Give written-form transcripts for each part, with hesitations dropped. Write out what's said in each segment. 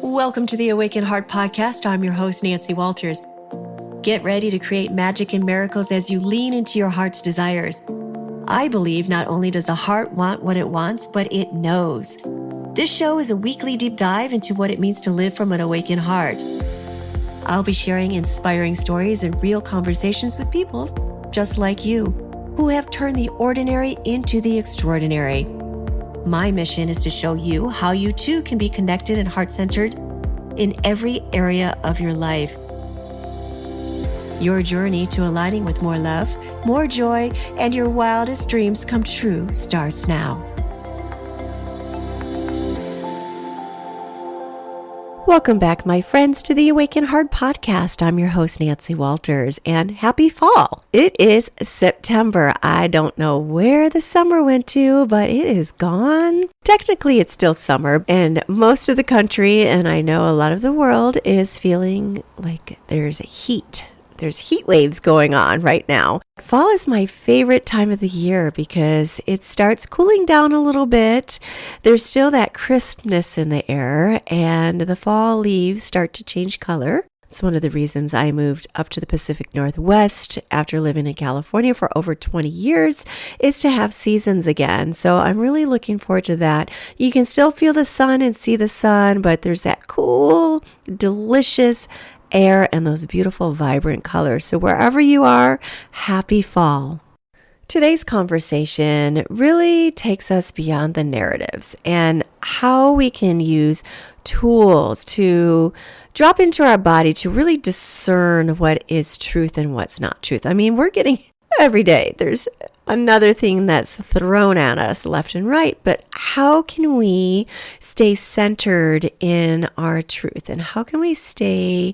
Welcome to the Awaken Heart Podcast. I'm your host, Nancy Walters. Get ready to create magic and miracles as you lean into your heart's desires. I believe not only does the heart want what it wants, but it knows. This show is a weekly deep dive into what it means to live from an awakened heart. I'll be sharing inspiring stories and real conversations with people just like you, who have turned the ordinary into the extraordinary. My mission is to show you how you too can be connected and heart-centered in every area of your life. Your journey to aligning with more love, more joy, and your wildest dreams come true starts now. Welcome back, my friends, to the Awaken Heart Podcast. I'm your host, Nancy Walters, and happy fall. It is September. I don't know where the summer went to, but it is gone. Technically, it's still summer, and most of the country, and I know a lot of the world, is feeling like there's heat. There's heat waves going on right now. Fall is my favorite time of the year because it starts cooling down a little bit. There's still that crispness in the air, and the fall leaves start to change color. It's one of the reasons I moved up to the Pacific Northwest after living in California for over 20 years, is to have seasons again. So I'm really looking forward to that. You can still feel the sun and see the sun, but there's that cool, delicious air and those beautiful, vibrant colors. So wherever you are, happy fall. Today's conversation really takes us beyond the narratives and how we can use tools to drop into our body to really discern what is truth and what's not truth. I mean, we're getting every day. There's another thing that's thrown at us left and right, but how can we stay centered in our truth? And how can we stay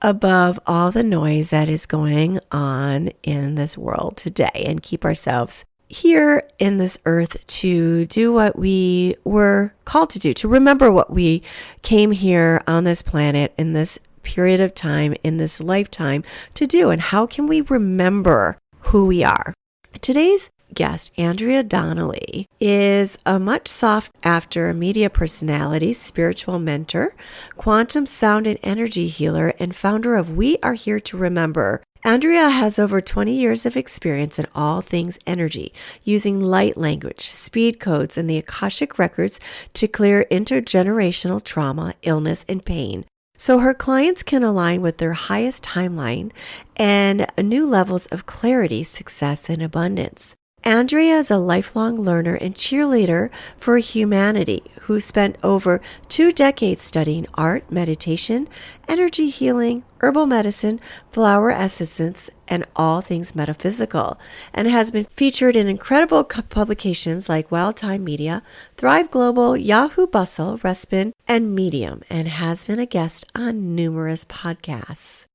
above all the noise that is going on in this world today and keep ourselves here in this earth to do what we were called to do, to remember what we came here on this planet in this period of time, in this lifetime to do? And how can we remember who we are? Today's guest, Andrea Donnelly, is a much sought after media personality, spiritual mentor, quantum sound and energy healer, and founder of We Are Here to Remember. Andrea has over 20 years of experience in all things energy, using light language, speed codes, and the Akashic records to clear intergenerational trauma, illness, and pain, so her clients can align with their highest timeline and new levels of clarity, success, and abundance. Andrea is a lifelong learner and cheerleader for humanity who spent over 2 decades studying art, meditation, energy healing, herbal medicine, flower essences, and all things metaphysical, and has been featured in incredible publications like Wild Time Media, Thrive Global, Yahoo Bustle, Respin, and Medium, and has been a guest on numerous podcasts.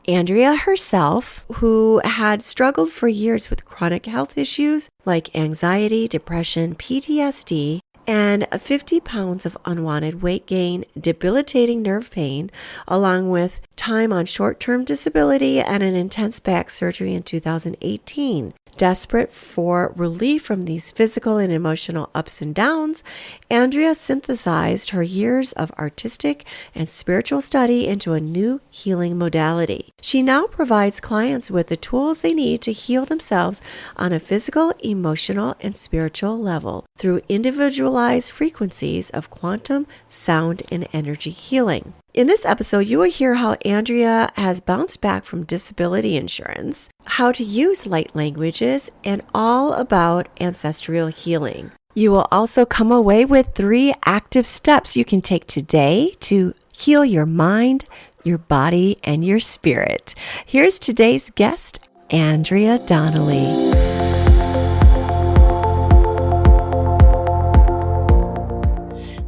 Andrea herself, who had struggled for years with chronic health issues like anxiety, depression, PTSD, and 50 pounds of unwanted weight gain, debilitating nerve pain, along with time on short-term disability and an intense back surgery in 2018. Desperate for relief from these physical and emotional ups and downs, Andrea synthesized her years of artistic and spiritual study into a new healing modality. She now provides clients with the tools they need to heal themselves on a physical, emotional, and spiritual level through individualized frequencies of quantum, sound, and energy healing. In this episode, you will hear how Andrea has bounced back from disability insurance, how to use light languages, and all about ancestral healing. You will also come away with 3 active steps you can take today to heal your mind, your body, and your spirit. Here's today's guest, Andrea Donnelly.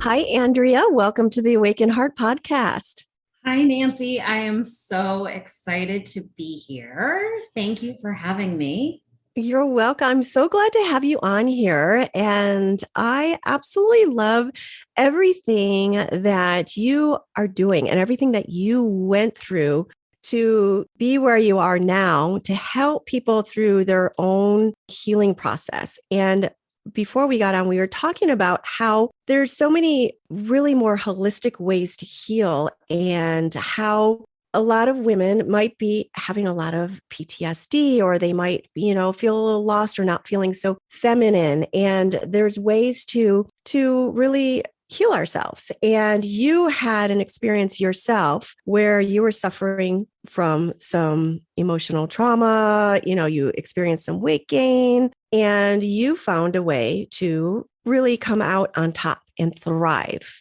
Hi, Andrea. Welcome to the Awaken Heart Podcast. Hi, Nancy. I am so excited to be here. Thank you for having me. You're welcome. I'm so glad to have you on here. And I absolutely love everything that you are doing and everything that you went through to be where you are now to help people through their own healing process. And before we got on, we were talking about how there's so many really more holistic ways to heal, and how a lot of women might be having a lot of PTSD, or they might, feel a little lost or not feeling so feminine. And there's ways to really heal ourselves. And you had an experience yourself where you were suffering from some emotional trauma, you experienced some weight gain, and you found a way to really come out on top and thrive.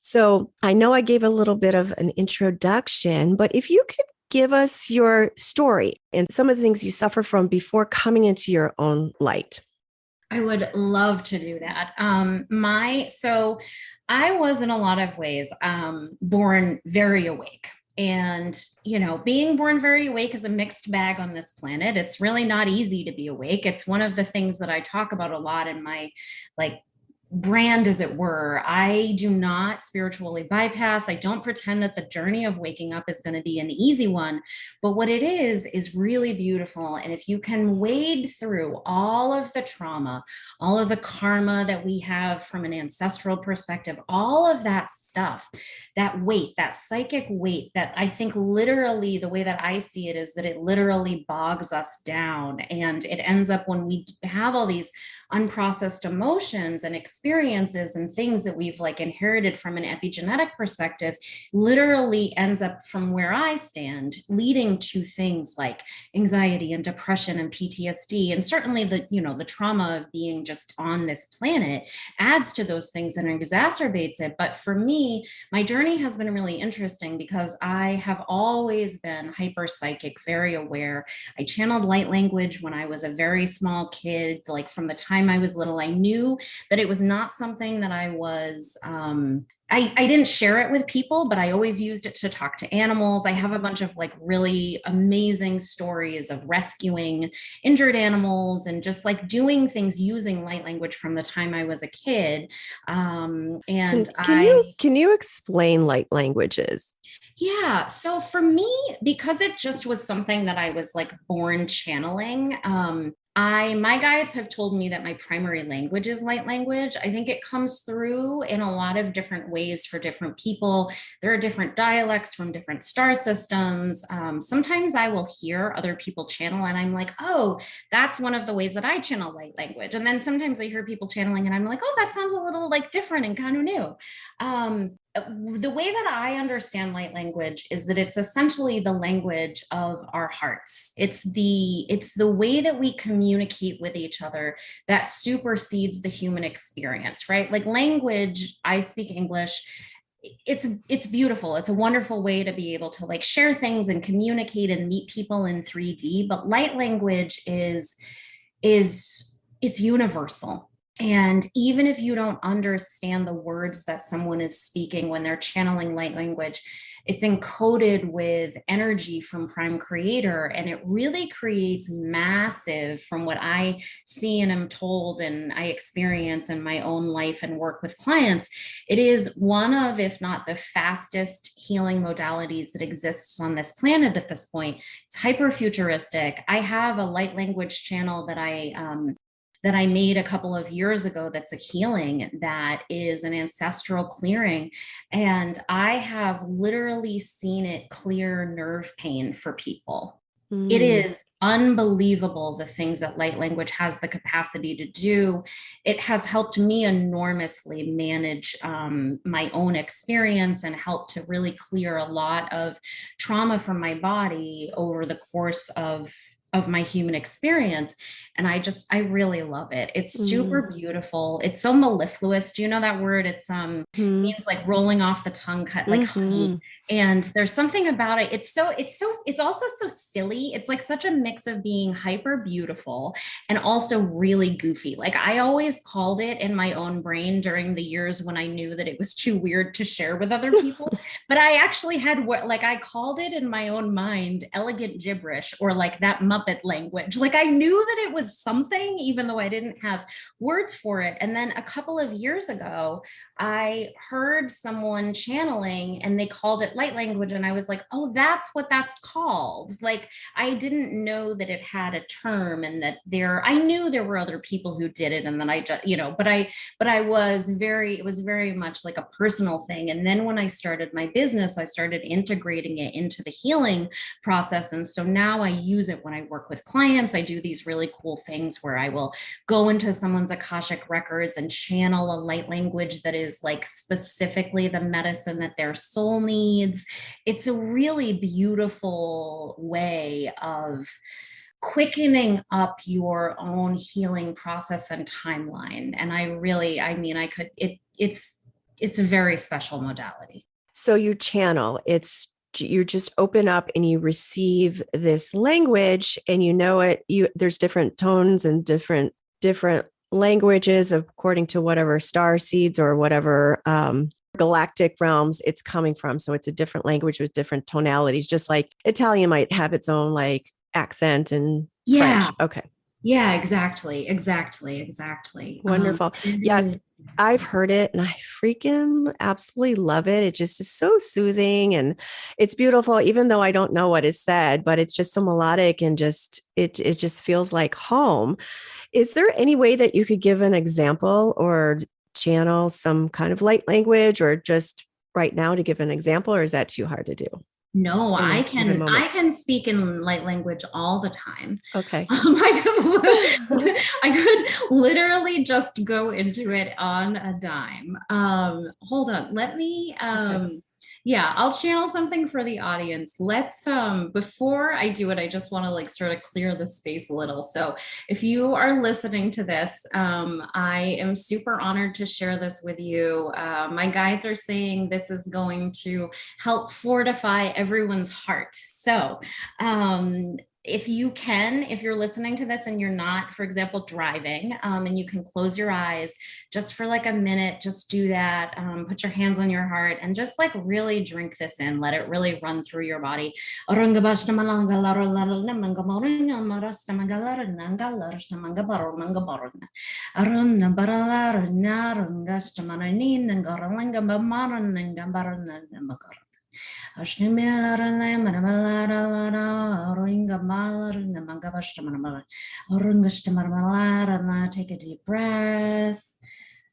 So I know I gave a little bit of an introduction, but if you could give us your story and some of the things you suffer from before coming into your own light. I would love to do that. So I was in a lot of ways born very awake. And, being born very awake is a mixed bag on this planet. It's really not easy to be awake. It's one of the things that I talk about a lot in my brand, as it were. I do not spiritually bypass. I don't pretend that the journey of waking up is going to be an easy one, but what it is really beautiful. And if you can wade through all of the trauma, all of the karma that we have from an ancestral perspective, all of that stuff, that weight, that psychic weight, that I think literally the way that I see it is that it literally bogs us down. And it ends up, when we have all these unprocessed emotions and experiences and things that we've inherited from an epigenetic perspective, literally ends up, from where I stand, leading to things like anxiety and depression and PTSD. And certainly the trauma of being just on this planet adds to those things and exacerbates it. But for me, my journey has been really interesting because I have always been hyper psychic, very aware. I channeled light language when I was a very small kid. From the time I was little, I knew that it was not something that I was, I didn't share it with people, but I always used it to talk to animals. I have a bunch of really amazing stories of rescuing injured animals and just doing things using light language from the time I was a kid. Can you explain light languages? Yeah. So for me, because it just was something that I was born channeling, my guides have told me that my primary language is light language. I think it comes through in a lot of different ways for different people. There are different dialects from different star systems. Sometimes I will hear other people channel and I'm like, oh, that's one of the ways that I channel light language. And then sometimes I hear people channeling and I'm like, oh, that sounds a little different and kind of new. The way that I understand light language is that it's essentially the language of our hearts. It's the way that we communicate with each other that supersedes the human experience, right? Language, I speak English. It's beautiful. It's a wonderful way to be able to share things and communicate and meet people in 3D. But light language is it's universal. And even if you don't understand the words that someone is speaking when they're channeling light language, it's encoded with energy from Prime Creator. And it really creates massive, from what I see and am told and I experience in my own life and work with clients, it is one of, if not the fastest healing modalities that exists on this planet at this point. It's hyper futuristic. I have a light language channel that I made a couple of years ago that's a healing, that is an ancestral clearing. And I have literally seen it clear nerve pain for people. It is unbelievable the things that light language has the capacity to do. It has helped me enormously manage my own experience and helped to really clear a lot of trauma from my body over the course of my human experience. And I really love it. It's super beautiful. It's so mellifluous. Do you know that word? It's means rolling off the tongue, cut like honey. And there's something about it. It's also so silly. It's such a mix of being hyper beautiful and also really goofy. I always called it in my own brain during the years when I knew that it was too weird to share with other people. But I actually had I called it in my own mind elegant gibberish, or that Muppet puppet language. Like I knew that it was something, even though I didn't have words for it. And then a couple of years ago, I heard someone channeling and they called it light language. And I was like, oh, that's what that's called. Like I didn't know that it had a term and that I knew there were other people who did it. And then I just, but I was it was very much like a personal thing. And then when I started my business, I started integrating it into the healing process. And so now I use it when I work with clients. I do these really cool things where I will go into someone's Akashic records and channel a light language that is like specifically the medicine that their soul needs. It's a really beautiful way of quickening up your own healing process and timeline. And it's a very special modality. So you channel, you just open up and you receive this language and there's different tones and different languages according to whatever star seeds or whatever galactic realms it's coming from. So it's a different language with different tonalities, just like Italian might have its own like accent and French. Okay. Yeah, exactly. Wonderful. Yes, I've heard it and I freaking absolutely love it. It just is so soothing and it's beautiful, even though I don't know what is said, but it's just so melodic and it just feels like home. Is there any way that you could give an example or channel some kind of light language or just right now to give an example, or is that too hard to do? No, I can speak in light language all the time. Okay. I could literally just go into it on a dime. Hold on. Let me, Okay. Yeah, I'll channel something for the audience. Let's, before I do it, I just want to like sort of clear the space a little. So if you are listening to this, I am super honored to share this with you. My guides are saying this is going to help fortify everyone's heart. So, if you're listening to this and you're not, for example, driving, and you can close your eyes just for like a minute, just do that. Put your hands on your heart and just like really drink this in. Let it really run through your body. Take a deep breath.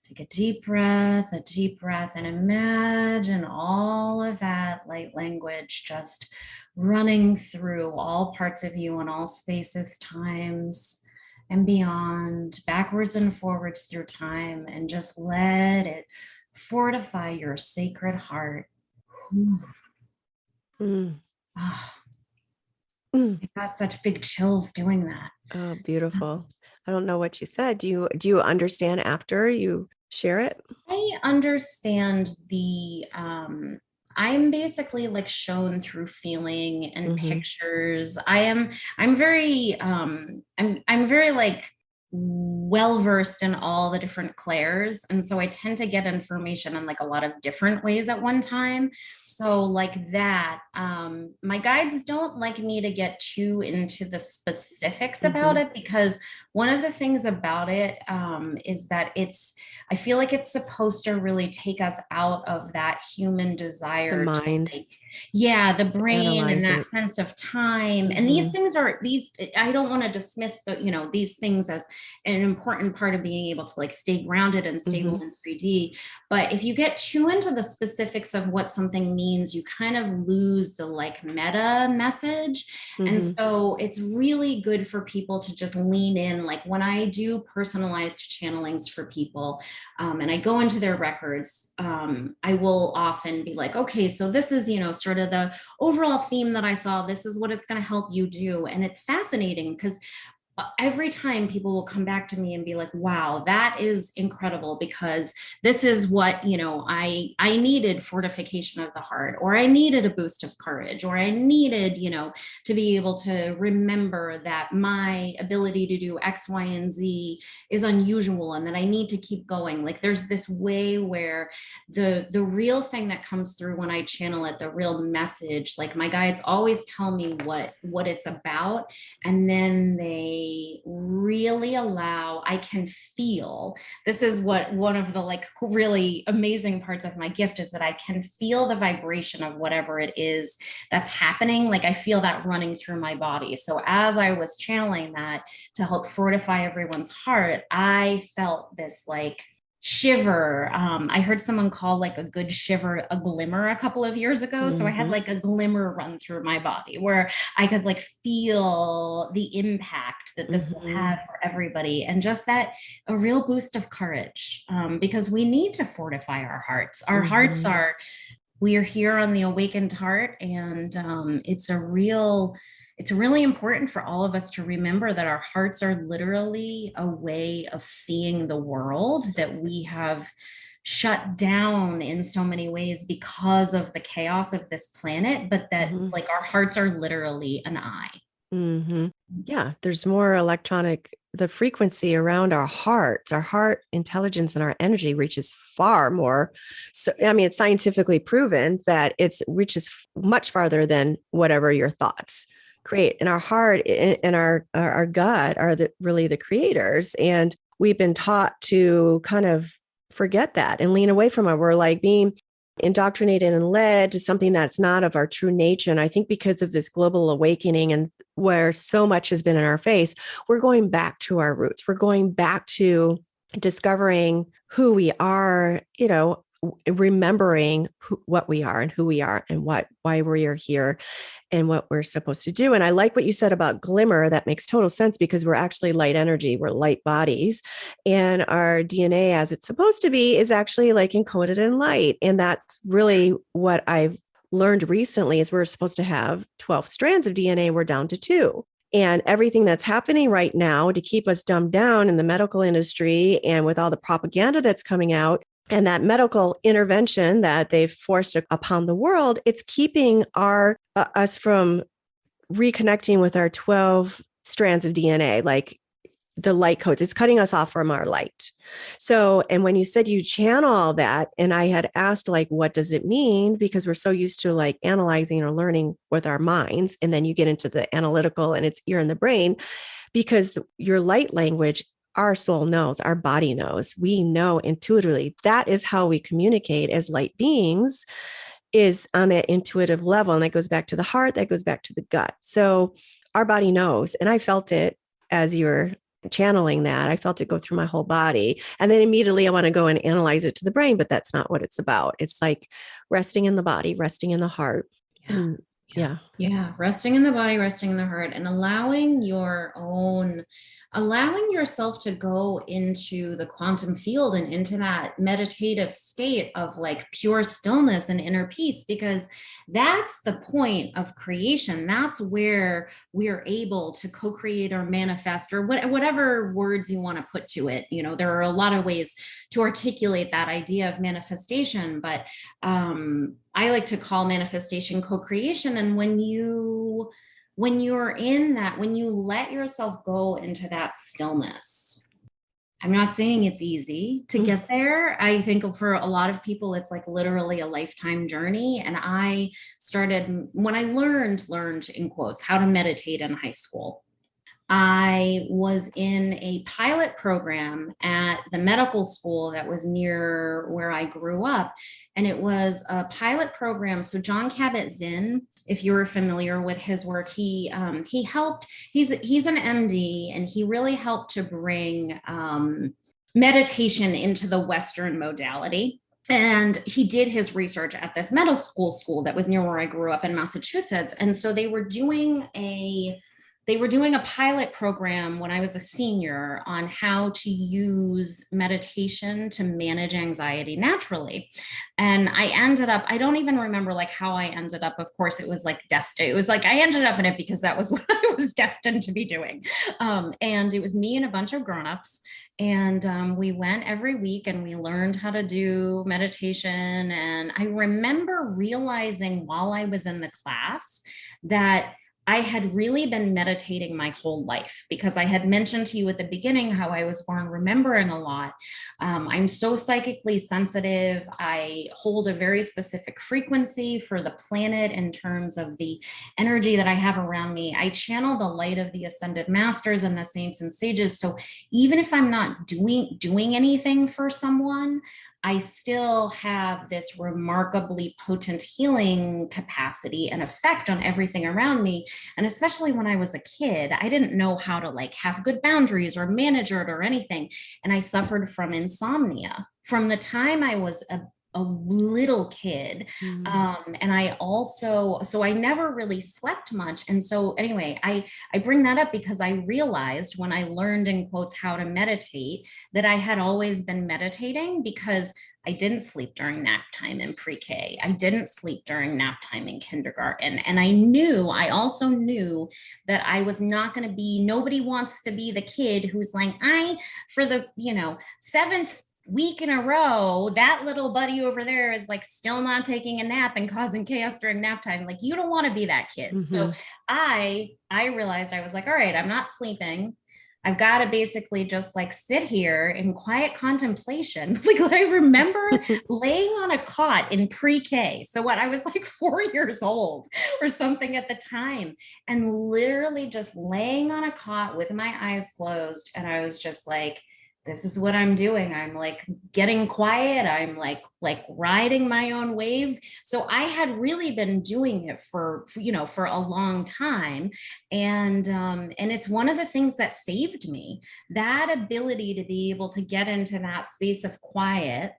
Take a deep breath, and imagine all of that light language just running through all parts of you in all spaces, times, and beyond, backwards and forwards through time, and just let it fortify your sacred heart. I got such big chills doing that. Oh, beautiful. I don't know what you said. Do you understand after you share it? I understand I'm basically like shown through feeling and pictures. I'm very like well-versed in all the different clairs. And so I tend to get information in like a lot of different ways at one time. So like that, my guides don't like me to get too into the specifics about it, because one of the things about it is that I feel like it's supposed to really take us out of that human desire, the mind. The brain and that sense of time. And these things I don't want to dismiss these things as an important part of being able to like stay grounded and stable in 3D. But if you get too into the specifics of what something means, you kind of lose the like meta message. And so it's really good for people to just lean in. Like when I do personalized channelings for people, and I go into their records, I will often be like, okay, so this is, sort of the overall theme that I saw. This is what it's going to help you do. And it's fascinating because every time people will come back to me and be like, wow, that is incredible, because this is what, I needed fortification of the heart, or I needed a boost of courage, or I needed, to be able to remember that my ability to do X, Y, and Z is unusual, and that I need to keep going. Like, there's this way where the real thing that comes through when I channel it, the real message, like my guides always tell me what it's about, and then they really allow, I can feel, this is what one of the like really amazing parts of my gift is, that I can feel the vibration of whatever it is that's happening. Like, I feel that running through my body. So as I was channeling that to help fortify everyone's heart, I felt this like shiver. I heard someone call like a good shiver a glimmer a couple of years ago. So I had like a glimmer run through my body where I could like feel the impact that this will have for everybody, and just that a real boost of courage, because we need to fortify our hearts. Our hearts are, we are here on the awakened heart, and it's really important for all of us to remember that our hearts are literally a way of seeing the world that we have shut down in so many ways because of the chaos of this planet, but that like our hearts are literally an eye. Yeah, there's more the frequency around our hearts, our heart intelligence and our energy reaches far more. So, I mean, it's scientifically proven that it reaches much farther than whatever your thoughts create. And our heart and our gut are really the creators. And we've been taught to kind of forget that and lean away from it. We're like being indoctrinated and led to something that's not of our true nature. And I think because of this global awakening and where so much has been in our face, we're going back to our roots. We're going back to discovering who we are, remembering what we are and who we are and why we are here and what we're supposed to do. And I like what you said about glimmer. That makes total sense, because we're actually light energy. We're light bodies, and our DNA, as it's supposed to be, is actually like encoded in light. And that's really what I've learned recently is we're supposed to have 12 strands of DNA. We're down to 2. And everything that's happening right now to keep us dumbed down in the medical industry and with all the propaganda that's coming out, and that medical intervention that they've forced upon the world, it's keeping us from reconnecting with our 12 strands of DNA, like the light codes. It's cutting us off from our light. So, and when you said you channel all that, and I had asked, like, what does it mean? Because we're so used to like analyzing or learning with our minds. And then you get into the analytical and it's ear in the brain, because your light language, our soul knows, our body knows, we know intuitively. That is how we communicate as light beings, is on that intuitive level. And that goes back to the heart, that goes back to the gut. So our body knows. And I felt it as you were channeling that. I felt it go through my whole body. And then immediately I want to go and analyze it to the brain, but that's not what it's about. It's like resting in the body, resting in the heart. Yeah. Resting in the body, resting in the heart, and allowing yourself to go into the quantum field and into that meditative state of like pure stillness and inner peace, because that's the point of creation. That's where we're able to co-create or manifest, or whatever words you want to put to it. There are a lot of ways to articulate that idea of manifestation, but I like to call manifestation co-creation. And when you're in that, when you let yourself go into that stillness, I'm not saying it's easy to get there. I think for a lot of people, it's like literally a lifetime journey. And I started, when I learned in quotes, how to meditate in high school, I was in a pilot program at the medical school that was near where I grew up. And it was a pilot program. So John Kabat-Zinn, if you're familiar with his work, he helped, he's an MD, and he really helped to bring meditation into the Western modality. And he did his research at this medical school that was near where I grew up in Massachusetts. And so they were doing a they were doing a pilot program when I was a senior on how to use meditation to manage anxiety naturally. And I ended up, I don't even remember like how I ended up. Of course, it was like destined. It was like I ended up in it because that was what I was destined to be doing. And it was me and a bunch of grownups. And we went every week and we learned how to do meditation. And I remember realizing while I was in the class that I had really been meditating my whole life, because I had mentioned to you at the beginning how I was born remembering a lot. I'm so psychically sensitive. I hold a very specific frequency for the planet in terms of the energy that I have around me. I channel the light of the ascended masters and the saints and sages. So even if I'm not doing anything for someone, I still have this remarkably potent healing capacity and effect on everything around me. And especially when I was a kid, I didn't know how to like have good boundaries or manage it or anything. And I suffered from insomnia from the time I was a little kid. And I also, so I never really slept much. And so anyway, I bring that up because I realized when I learned in quotes how to meditate that I had always been meditating, because I didn't sleep during nap time in pre-K. I didn't sleep during nap time in kindergarten. And I also knew that I was not going to be, nobody wants to be the kid who's like, for the, seventh week in a row, that little buddy over there is like still not taking a nap and causing chaos during nap time. Like, you don't want to be that kid. So I realized, I was like, all right, I'm not sleeping. I've got to basically just like sit here in quiet contemplation. Like I remember laying on a cot in pre-K. So what, I was like 4 years old or something at the time, and literally just laying on a cot with my eyes closed. And I was just like, this is what I'm doing. I'm like getting quiet. I'm like riding my own wave. So I had really been doing it for a long time. And it's one of the things that saved me, that ability to be able to get into that space of quiet,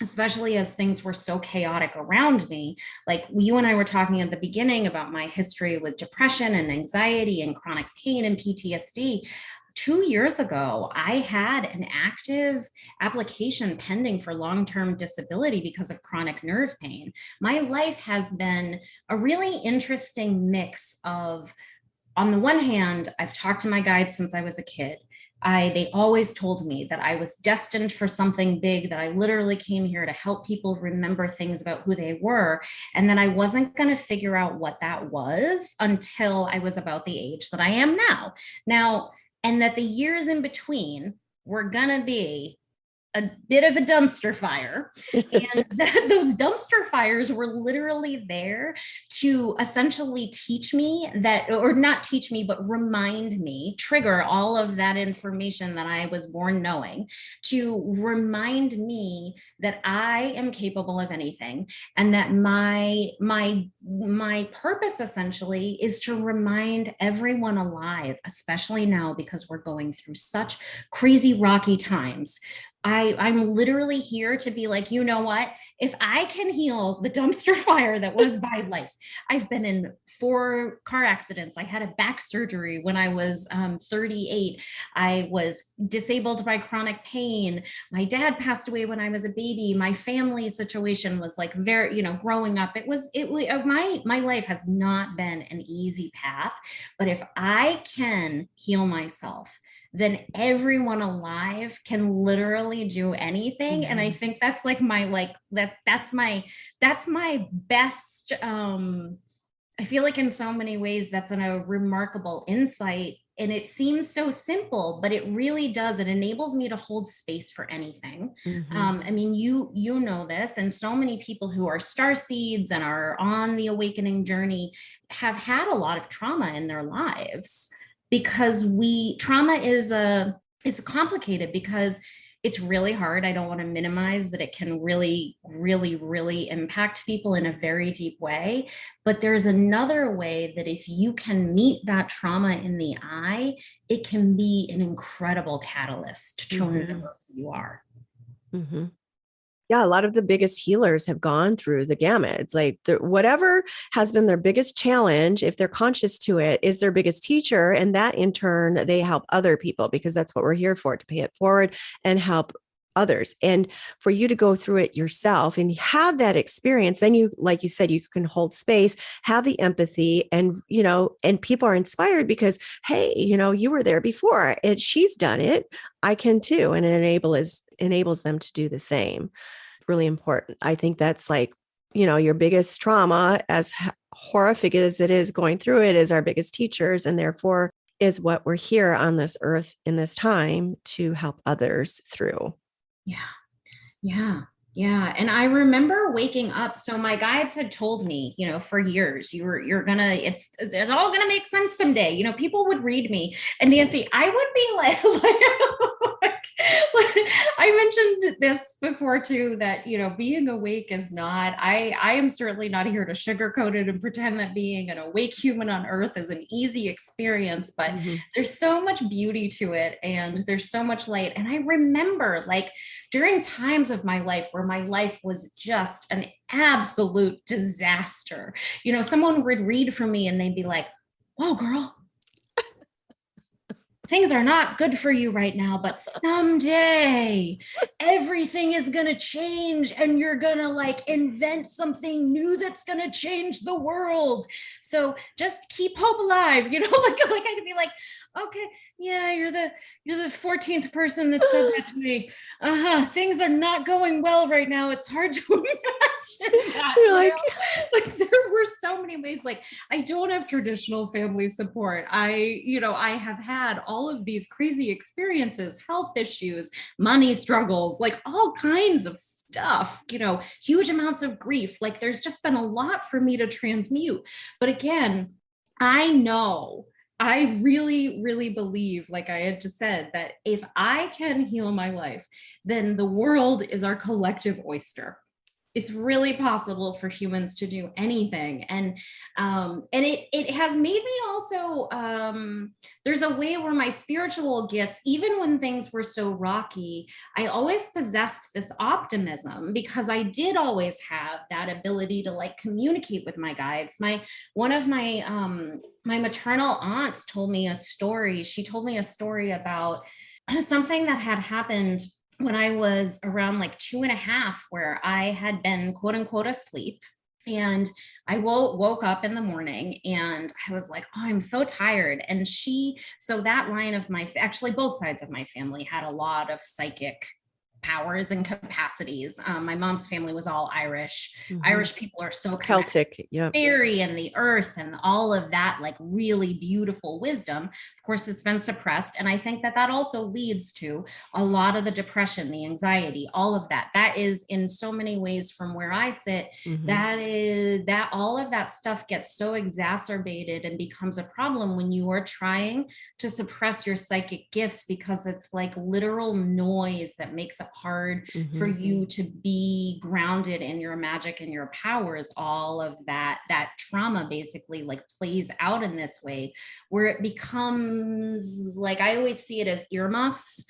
especially as things were so chaotic around me. Like you and I were talking at the beginning about my history with depression and anxiety and chronic pain and PTSD. 2 years ago, I had an active application pending for long-term disability because of chronic nerve pain. My life has been a really interesting mix of, on the one hand, I've talked to my guides since I was a kid. They always told me that I was destined for something big, that I literally came here to help people remember things about who they were, and that I wasn't going to figure out what that was until I was about the age that I am now, and that the years in between were going to be a bit of a dumpster fire. And those dumpster fires were literally there to essentially teach me that, or not teach me, but remind me, trigger all of that information that I was born knowing, to remind me that I am capable of anything. And that my purpose essentially is to remind everyone alive, especially now because we're going through such crazy rocky times. I'm literally here to be like, you know what? If I can heal the dumpster fire that was my life, I've been in 4 car accidents. I had a back surgery when I was 38. I was disabled by chronic pain. My dad passed away when I was a baby. My family situation was like very, growing up, my life has not been an easy path. But if I can heal myself, then everyone alive can literally do anything. And I think that's like that's my best, I feel like in so many ways that's a remarkable insight. And it seems so simple, but it really does. It enables me to hold space for anything. I mean, you know this, and so many people who are star seeds and are on the awakening journey have had a lot of trauma in their lives, because trauma is complicated, because it's really hard. I don't want to minimize that. It can really, really, really impact people in a very deep way. But there's another way that if you can meet that trauma in the eye, it can be an incredible catalyst to remember who you are. Yeah, a lot of the biggest healers have gone through the gamut. It's like whatever has been their biggest challenge, if they're conscious to it, is their biggest teacher. And that in turn, they help other people because that's what we're here for, to pay it forward and help others. And for you to go through it yourself and have that experience, then you, like you said, you can hold space, have the empathy, and, and people are inspired because, hey, you were there before and she's done it. I can too. And it enables them to do the same. Really important. I think that's like, your biggest trauma, as horrific as it is going through it, is our biggest teachers, and therefore is what we're here on this earth in this time to help others through. Yeah. Yeah. Yeah. And I remember waking up. So my guides had told me, for years, you're gonna, it's all gonna make sense someday. People would read me, and Nancy, I would be like I mentioned this before too, that, being awake is not, I am certainly not here to sugarcoat it and pretend that being an awake human on earth is an easy experience, but there's so much beauty to it and there's so much light. And I remember like during times of my life where my life was just an absolute disaster, someone would read from me and they'd be like, "Whoa, girl, things are not good for you right now, but someday everything is going to change and you're going to like invent something new that's going to change the world. So just keep hope alive." Like I'd be like, "Okay, yeah, you're the 14th person that said that to me. Things are not going well right now. It's hard to imagine that." You're like there were so many ways. Like I don't have traditional family support. I have had all of these crazy experiences, health issues, money struggles, like all kinds of stuff, huge amounts of grief. Like there's just been a lot for me to transmute. But again, I really, really believe, like I had just said, that if I can heal my life, then the world is our collective oyster. It's really possible for humans to do anything, and it has made me also, there's a way where my spiritual gifts, even when things were so rocky, I always possessed this optimism because I did always have that ability to like communicate with my guides. One of my maternal aunts told me a story. She told me a story about something that had happened when I was around like 2.5, where I had been quote unquote asleep. And I woke up in the morning and I was like, "Oh, I'm so tired." And so that line of actually both sides of my family had a lot of psychic powers and capacities. My mom's family was all Irish. Irish people are so Celtic, yeah, fairy and the earth and all of that, like really beautiful wisdom. Of course, it's been suppressed. And I think that also leads to a lot of the depression, the anxiety, all of that. That is in so many ways from where I sit, that all of that stuff gets so exacerbated and becomes a problem when you are trying to suppress your psychic gifts, because it's like literal noise that makes it hard for you to be grounded in your magic and your powers. All of that trauma basically like plays out in this way where it becomes like, I always see it as earmuffs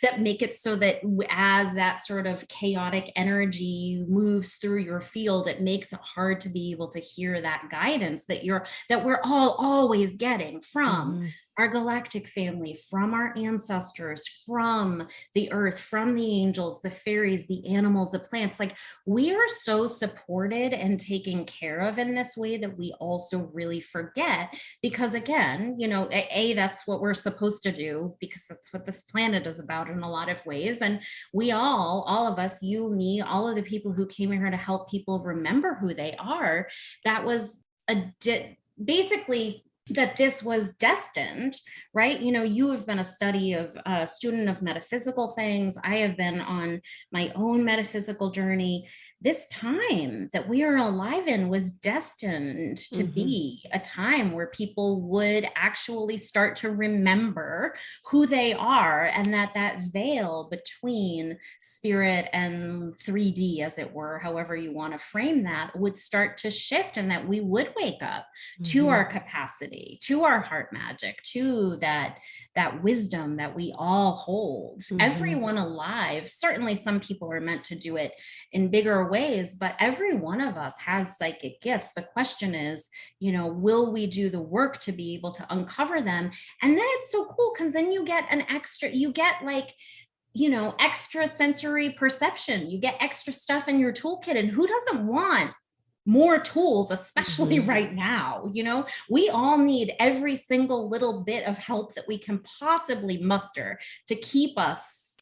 that make it so that as that sort of chaotic energy moves through your field, it makes it hard to be able to hear that guidance that we're all always getting from our galactic family, from our ancestors, from the earth, from the angels, the fairies, the animals, the plants. Like we are so supported and taken care of in this way that we also really forget, because again, that's what we're supposed to do, because that's what this planet is about in a lot of ways. And we all of us, you, me, all of the people who came here to help people remember who they are, that was basically that this was destined, right? You have been a student of metaphysical things. I have been on my own metaphysical journey. this time that we are alive in was destined to be a time where people would actually start to remember who they are, and that veil between spirit and 3D, as it were, however you want to frame that, would start to shift, and that we would wake up to our capacity, to our heart magic, to that wisdom that we all hold. Everyone alive, certainly some people are meant to do it in bigger ways, but every one of us has psychic gifts. The question is, will we do the work to be able to uncover them? And then it's so cool because then you get extra sensory perception. You get extra stuff in your toolkit. And who doesn't want more tools, especially right now? We all need every single little bit of help that we can possibly muster to keep us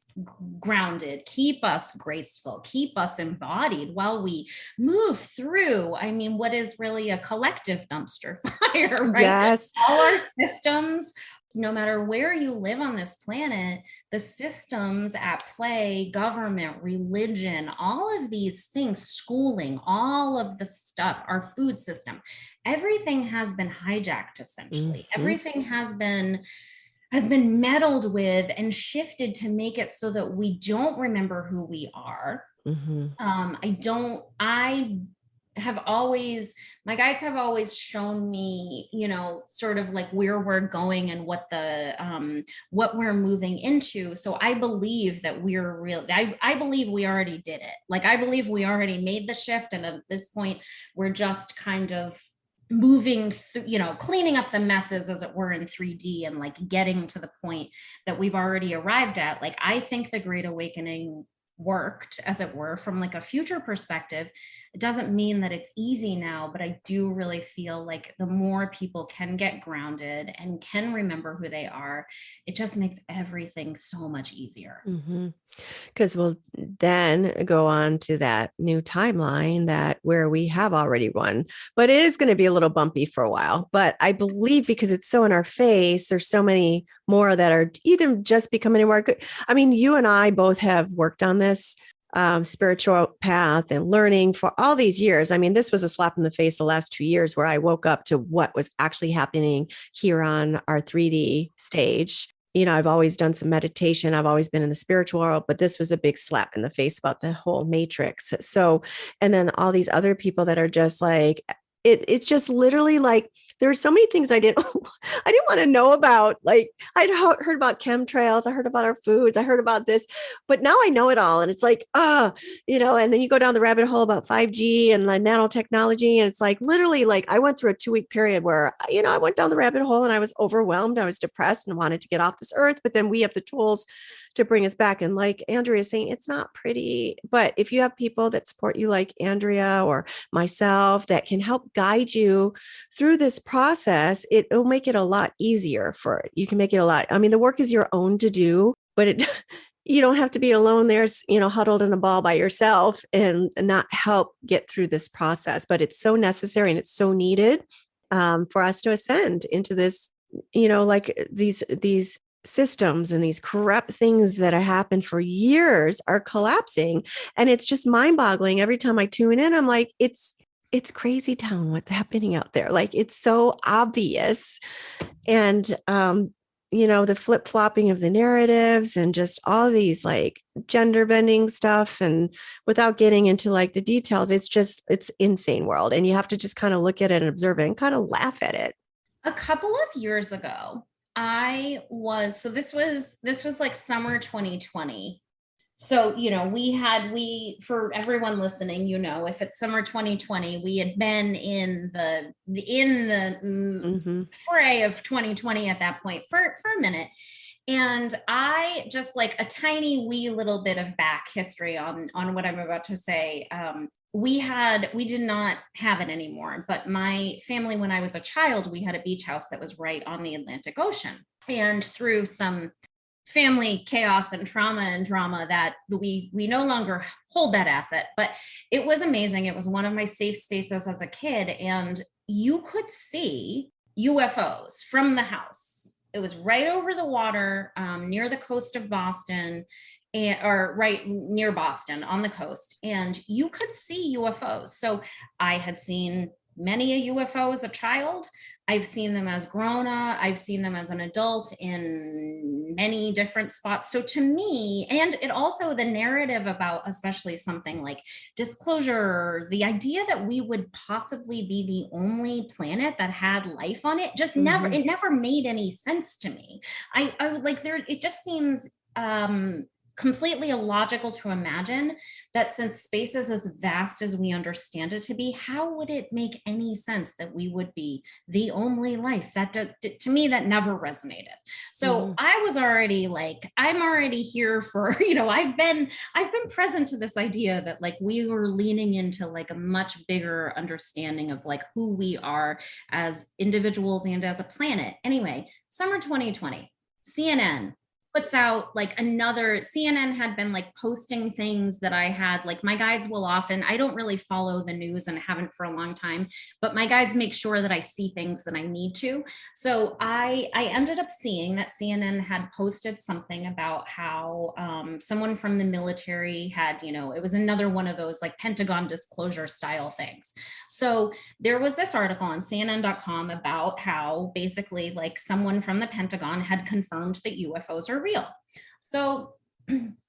grounded, keep us graceful, keep us embodied while we move through, what is really a collective dumpster fire, right? Yes. All our systems, no matter where you live on this planet, the systems at play, government, religion, all of these things, schooling, all of the stuff, our food system, everything has been hijacked, essentially. Everything has been meddled with and shifted to make it so that we don't remember who we are. My guides have always shown me, sort of like where we're going and what we're moving into. So I believe that I believe we already did it. Like, I believe we already made the shift. And at this point, we're just kind of moving through, cleaning up the messes, as it were, in 3D, and like getting to the point that we've already arrived at. Like, I think the Great Awakening worked, as it were, from like a future perspective. It doesn't mean that it's easy now, but I do really feel like the more people can get grounded and can remember who they are, it just makes everything so much easier. Because we'll then go on to that new timeline where we have already won, but it is going to be a little bumpy for a while. But I believe, because it's so in our face, there's so many more that are either just becoming more good. You and I both have worked on this spiritual path and learning for all these years. This was a slap in the face the last 2 years, where I woke up to what was actually happening here on our 3D stage. I've always done some meditation. I've always been in the spiritual world, but this was a big slap in the face about the whole matrix. So, and then all these other people that are just like, it's just literally like, there are so many things I didn't want to know about. Like, I'd heard about chemtrails. I heard about our foods. I heard about this, but now I know it all. And it's like, and then you go down the rabbit hole about 5G and the nanotechnology. And it's like, literally, like, I went through a 2-week period where, I went down the rabbit hole and I was overwhelmed. I was depressed and wanted to get off this earth, but then we have the tools to bring us back. And like Andrea is saying, it's not pretty, but if you have people that support you, like Andrea or myself, that can help guide you through this process, it'll make it a lot easier you can make it a lot. The work is your own to do, but you don't have to be alone there, huddled in a ball by yourself and not help get through this process. But it's so necessary and it's so needed for us to ascend into this, like these systems and these corrupt things that have happened for years are collapsing. And it's just mind-boggling. Every time I tune in, I'm like, it's crazy town what's happening out there. Like, it's so obvious. And the flip-flopping of the narratives and just all these like gender bending stuff, and without getting into like the details, it's insane world. And you have to just kind of look at it and observe it and kind of laugh at it. A couple of years ago, this was like summer 2020. So, for everyone listening, if it's summer 2020, we had been in the fray of 2020 at that point for a minute. And I just, like, a tiny wee little bit of back history on what I'm about to say. We did not have it anymore, but my family, when I was a child, we had a beach house that was right on the Atlantic Ocean. And through some family chaos and trauma and drama, that we no longer hold that asset, but it was amazing. It was one of my safe spaces as a kid, and you could see UFOs from the house. It was right over the water, near the coast of Boston. or right near Boston on the coast, and you could see UFOs. So I had seen many a UFO as a child. I've seen them as grown up. I've seen them as an adult in many different spots. So to me, and it also the narrative about especially something like disclosure, the idea that we would possibly be the only planet that had life on it just never, it never made any sense to me. I would like there, it just seems completely illogical to imagine that since space is as vast as we understand it to be, how would it make any sense that we would be the only life? That to me, that never resonated. So I was already like, I'm already here for, I've been present to this idea that like we were leaning into like a much bigger understanding of like who we are as individuals and as a planet. Anyway, summer 2020, CNN puts out like CNN had been like posting things that I had, like my guides will often, I don't really follow the news and haven't for a long time, but my guides make sure that I see things that I need to. So I ended up seeing that CNN had posted something about how someone from the military had, it was another one of those like Pentagon disclosure style things. So there was this article on CNN.com about how basically like someone from the Pentagon had confirmed that UFOs are real. So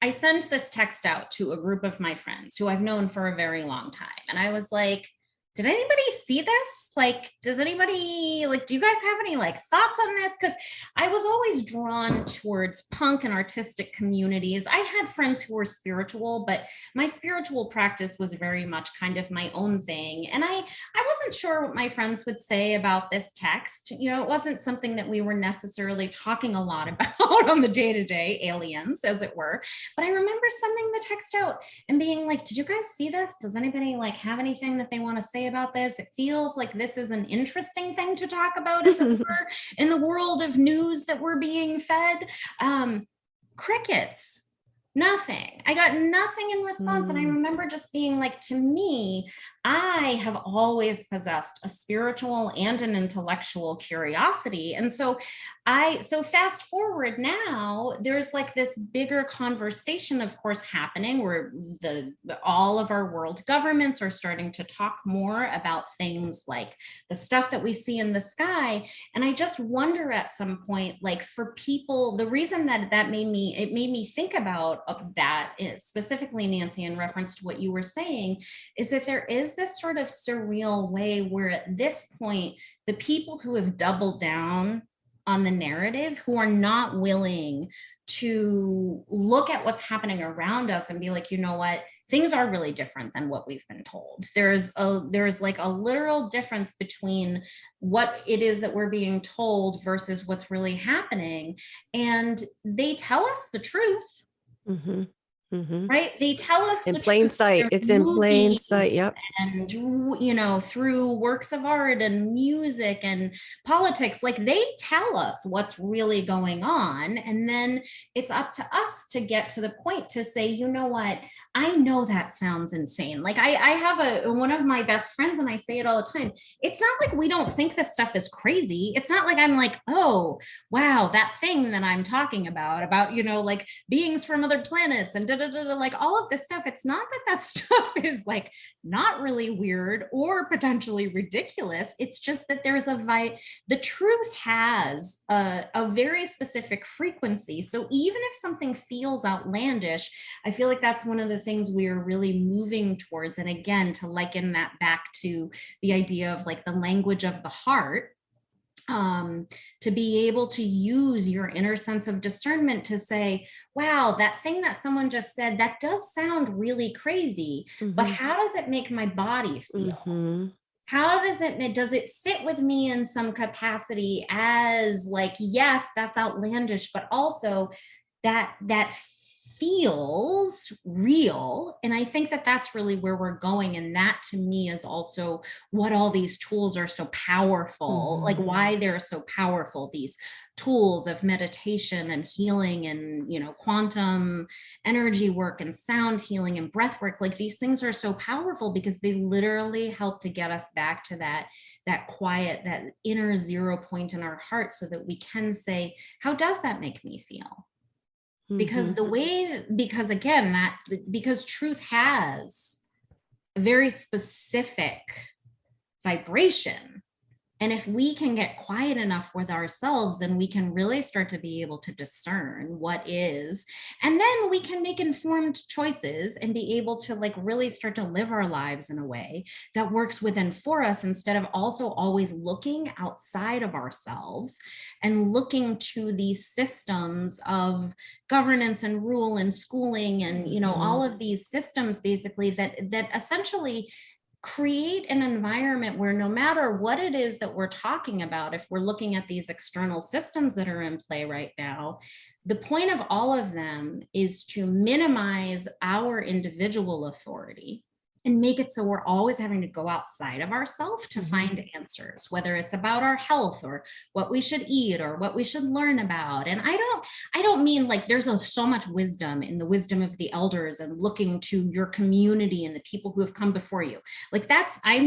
I sent this text out to a group of my friends who I've known for a very long time. And I was like, did anybody see this? Like, does anybody, like, do you guys have any like thoughts on this? Because I was always drawn towards punk and artistic communities. I had friends who were spiritual, but my spiritual practice was very much kind of my own thing. And I wasn't sure what my friends would say about this text. It wasn't something that we were necessarily talking a lot about on the day-to-day, aliens, as it were. But I remember sending the text out and being like, did you guys see this? Does anybody like have anything that they want to say about this? It feels like this is an interesting thing to talk about, as it were, in the world of news that we're being fed. Crickets. Nothing. I got nothing in response. And I remember just being like, to me, I have always possessed a spiritual and an intellectual curiosity. And so fast forward now, there's like this bigger conversation, of course, happening where all of our world governments are starting to talk more about things like the stuff that we see in the sky. And I just wonder at some point, like for people, the reason that made me think about that is specifically, Nancy, in reference to what you were saying, is that there is this sort of surreal way where at this point, the people who have doubled down on the narrative, who are not willing to look at what's happening around us and be like, you know what, things are really different than what we've been told. There's like a literal difference between what it is that we're being told versus what's really happening. And they tell us the truth. Right? They tell us in plain sight. It's in plain sight. Yep. And, through works of art and music and politics, like they tell us what's really going on. And then it's up to us to get to the point to say, you know what? I know that sounds insane. Like I have one of my best friends, and I say it all the time. It's not like we don't think this stuff is crazy. It's not like I'm like, oh, wow, that thing that I'm talking about, like beings from other planets and like all of this stuff. It's not that stuff is like not really weird or potentially ridiculous. It's just that there's the truth has a very specific frequency. So even if something feels outlandish, I feel like that's one of the things we are really moving towards. And again, to liken that back to the idea of like the language of the heart, to be able to use your inner sense of discernment to say, wow, that thing that someone just said, that does sound really crazy, but how does it make my body feel? How does it sit with me in some capacity as like, yes, that's outlandish, but also that feels real. And I think that that's really where we're going. And that to me is also what all these tools are so powerful, like why they're so powerful, these tools of meditation and healing and, quantum energy work and sound healing and breath work. Like these things are so powerful because they literally help to get us back to that quiet, that inner zero point in our heart so that we can say, how does that make me feel? Because because again, because truth has a very specific vibration. And if we can get quiet enough with ourselves, then we can really start to be able to discern what is, and then we can make informed choices and be able to like really start to live our lives in a way that works within for us, instead of also always looking outside of ourselves and looking to these systems of governance and rule and schooling and, you know, all of these systems basically that essentially create an environment where no matter what it is that we're talking about, if we're looking at these external systems that are in play right now, the point of all of them is to minimize our individual authority and make it so we're always having to go outside of ourselves to find answers, whether it's about our health or what we should eat or what we should learn about. And I don't mean like there's so much wisdom in the wisdom of the elders and looking to your community and the people who have come before you. Like I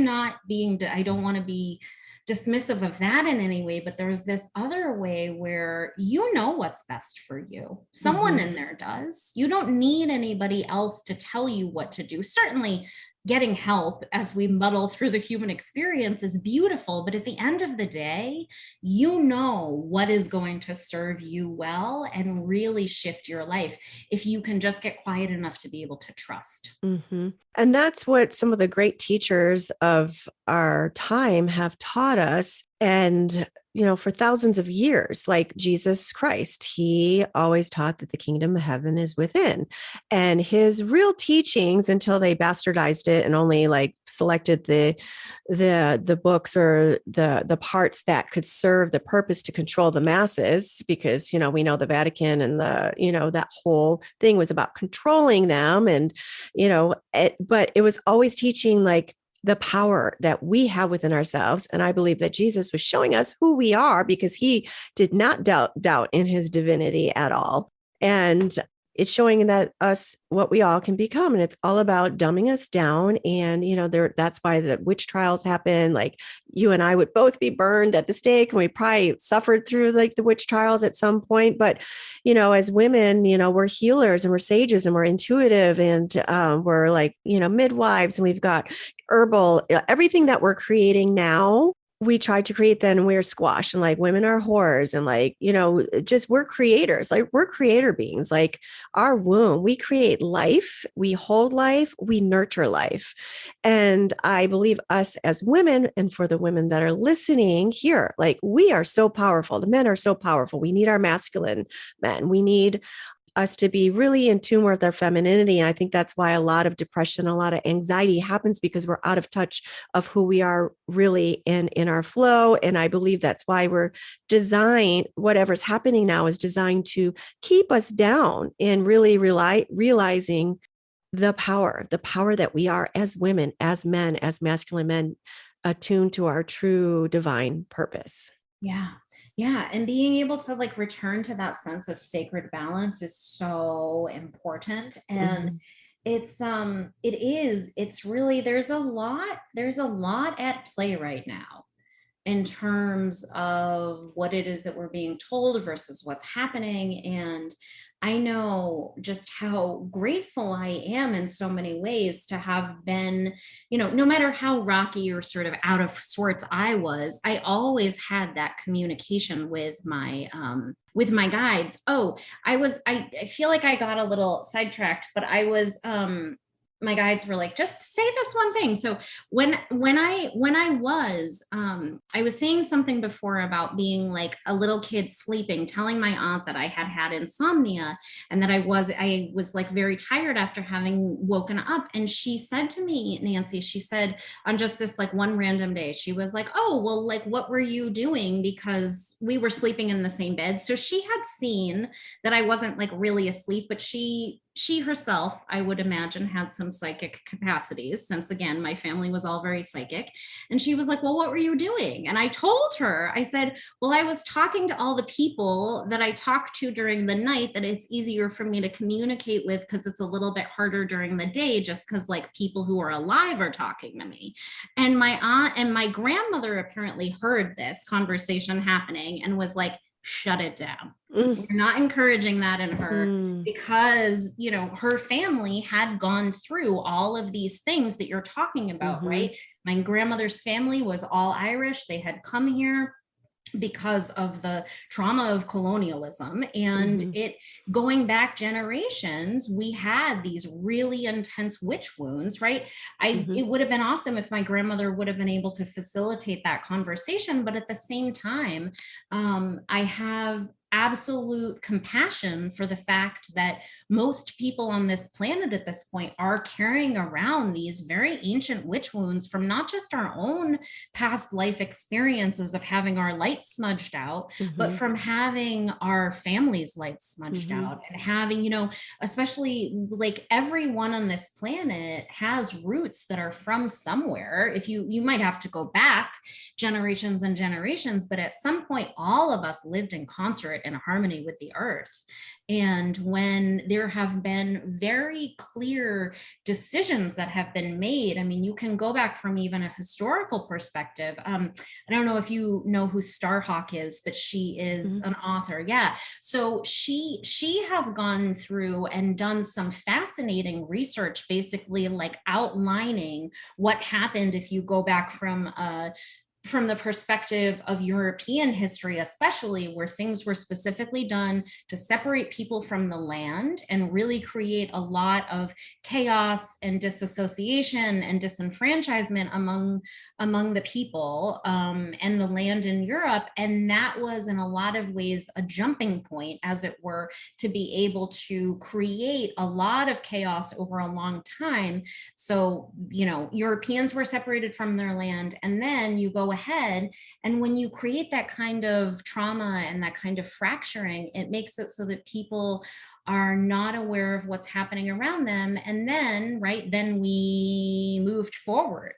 don't want to be dismissive of that in any way, but there's this other way where you know what's best for you. Someone in there does. You don't need anybody else to tell you what to do. Certainly getting help as we muddle through the human experience is beautiful, but at the end of the day, you know what is going to serve you well and really shift your life if you can just get quiet enough to be able to trust. And that's what some of the great teachers of our time have taught us. And, you know, for thousands of years, like Jesus Christ, he always taught that the kingdom of heaven is within. And his real teachings, until they bastardized it and only like selected the books or the parts that could serve the purpose to control the masses, because, you know, we know the Vatican and that whole thing was about controlling them. And, you know, but it was always teaching like the power that we have within ourselves. And I believe that Jesus was showing us who we are, because he did not doubt in his divinity at all. And it's showing that us what we all can become. And it's all about dumbing us down. And, you know, that's why the witch trials happen. Like you and I would both be burned at the stake, and we probably suffered through like the witch trials at some point. But, you know, as women, you know, we're healers and we're sages and we're intuitive and we're like, you know, midwives, and we've got herbal, everything that we're creating now. We tried to create then, and we're squash, and like women are whores, and like, you know, just we're creators, like we're creator beings. Like our womb, we create life, we hold life, we nurture life. And I believe us as women, and for the women that are listening here, like we are so powerful. The men are so powerful. We need our masculine men. We need us to be really in tune with our femininity. And I think that's why a lot of depression, a lot of anxiety happens, because we're out of touch of who we are really in our flow. And I believe that's why we're designed, whatever's happening now is designed to keep us down and really realizing the power that we are as women, as men, as masculine men, attuned to our true divine purpose. Yeah. Yeah. And being able to like return to that sense of sacred balance is so important. And it's really, there's a lot at play right now in terms of what it is that we're being told versus what's happening. And I know just how grateful I am in so many ways to have been, you know, no matter how rocky or sort of out of sorts I was, I always had that communication with my guides. Oh, I feel like I got a little sidetracked, but my guides were like, just say this one thing. So when I was saying something before about being like a little kid sleeping, telling my aunt that I had insomnia and that I was like very tired after having woken up. And she said to me, Nancy, she said on just this like one random day, she was like, oh, well, like, what were you doing? Because we were sleeping in the same bed. So she had seen that I wasn't like really asleep, but she herself, I would imagine, had some psychic capacities, since again, my family was all very psychic. And she was like, well, what were you doing? And I told her, I said, well, I was talking to all the people that I talked to during the night that it's easier for me to communicate with, because it's a little bit harder during the day, just because like people who are alive are talking to me. And my aunt and my grandmother apparently heard this conversation happening and was like, shut it down. Mm. We're not encouraging that in her Mm. because, you know, her family had gone through all of these things that you're talking about, Mm-hmm. right? My grandmother's family was all Irish. They had come here because of the trauma of colonialism, and Mm-hmm. it going back generations, we had these really intense witch wounds, right? Mm-hmm. It would have been awesome if my grandmother would have been able to facilitate that conversation, but at the same time, I have absolute compassion for the fact that most people on this planet at this point are carrying around these very ancient witch wounds from not just our own past life experiences of having our light smudged out, but Mm-hmm. from having our family's light smudged Mm-hmm. out, and having, you know, especially like everyone on this planet has roots that are from somewhere. If you might have to go back generations and generations, but at some point, all of us lived in concert and harmony with the earth. And when there have been very clear decisions that have been made, I mean, you can go back from even a historical perspective. I don't know if you know who Starhawk is, but she is Mm-hmm. an author. Yeah. So she has gone through and done some fascinating research, basically like outlining what happened if you go back from the perspective of European history, especially, where things were specifically done to separate people from the land and really create a lot of chaos and disassociation and disenfranchisement among the people, and the land in Europe. And that was in a lot of ways a jumping point, as it were, to be able to create a lot of chaos over a long time. So, you know, Europeans were separated from their land, and then you go ahead, and when you create that kind of trauma and that kind of fracturing, it makes it so that people are not aware of what's happening around them. And then, right, then we moved forward.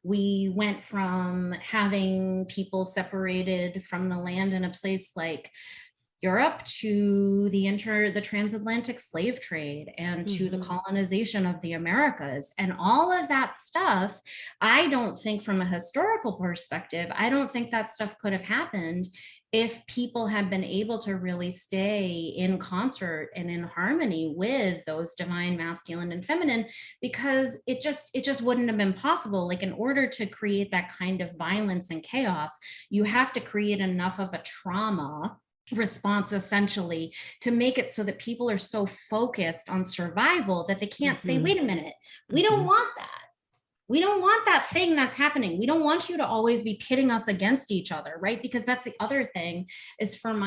We went from having people separated from the land in a place like Europe to the transatlantic slave trade and to the Mm-hmm. colonization of the Americas, and all of that stuff. I don't think, from a historical perspective, I don't think that stuff could have happened if people had been able to really stay in concert and in harmony with those divine masculine and feminine, because it just wouldn't have been possible. Like, in order to create that kind of violence and chaos, you have to create enough of a trauma response, essentially, to make it so that people are so focused on survival that they can't say, Mm-hmm. wait a minute, we Mm-hmm. don't want that. We don't want that thing that's happening. We don't want you to always be pitting us against each other, right? Because that's the other thing, is from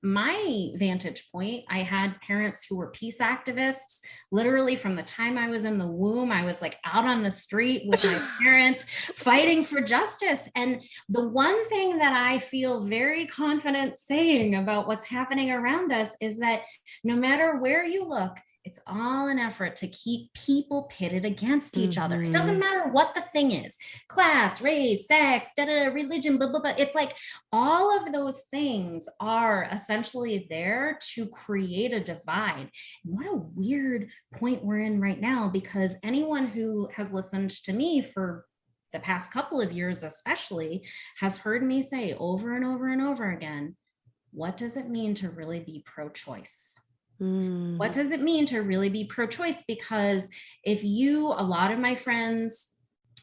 my vantage point, I had parents who were peace activists. Literally from the time I was in the womb, I was like out on the street with my parents fighting for justice. And the one thing that I feel very confident saying about what's happening around us is that no matter where you look, it's all an effort to keep people pitted against each other. It doesn't matter what the thing is: class, race, sex, religion, blah, blah, blah. It's like all of those things are essentially there to create a divide. And what a weird point we're in right now, because anyone who has listened to me for the past couple of years, especially, has heard me say over and over and over again, what does it mean to really be pro-choice? What does it mean to really be pro-choice? Because a lot of my friends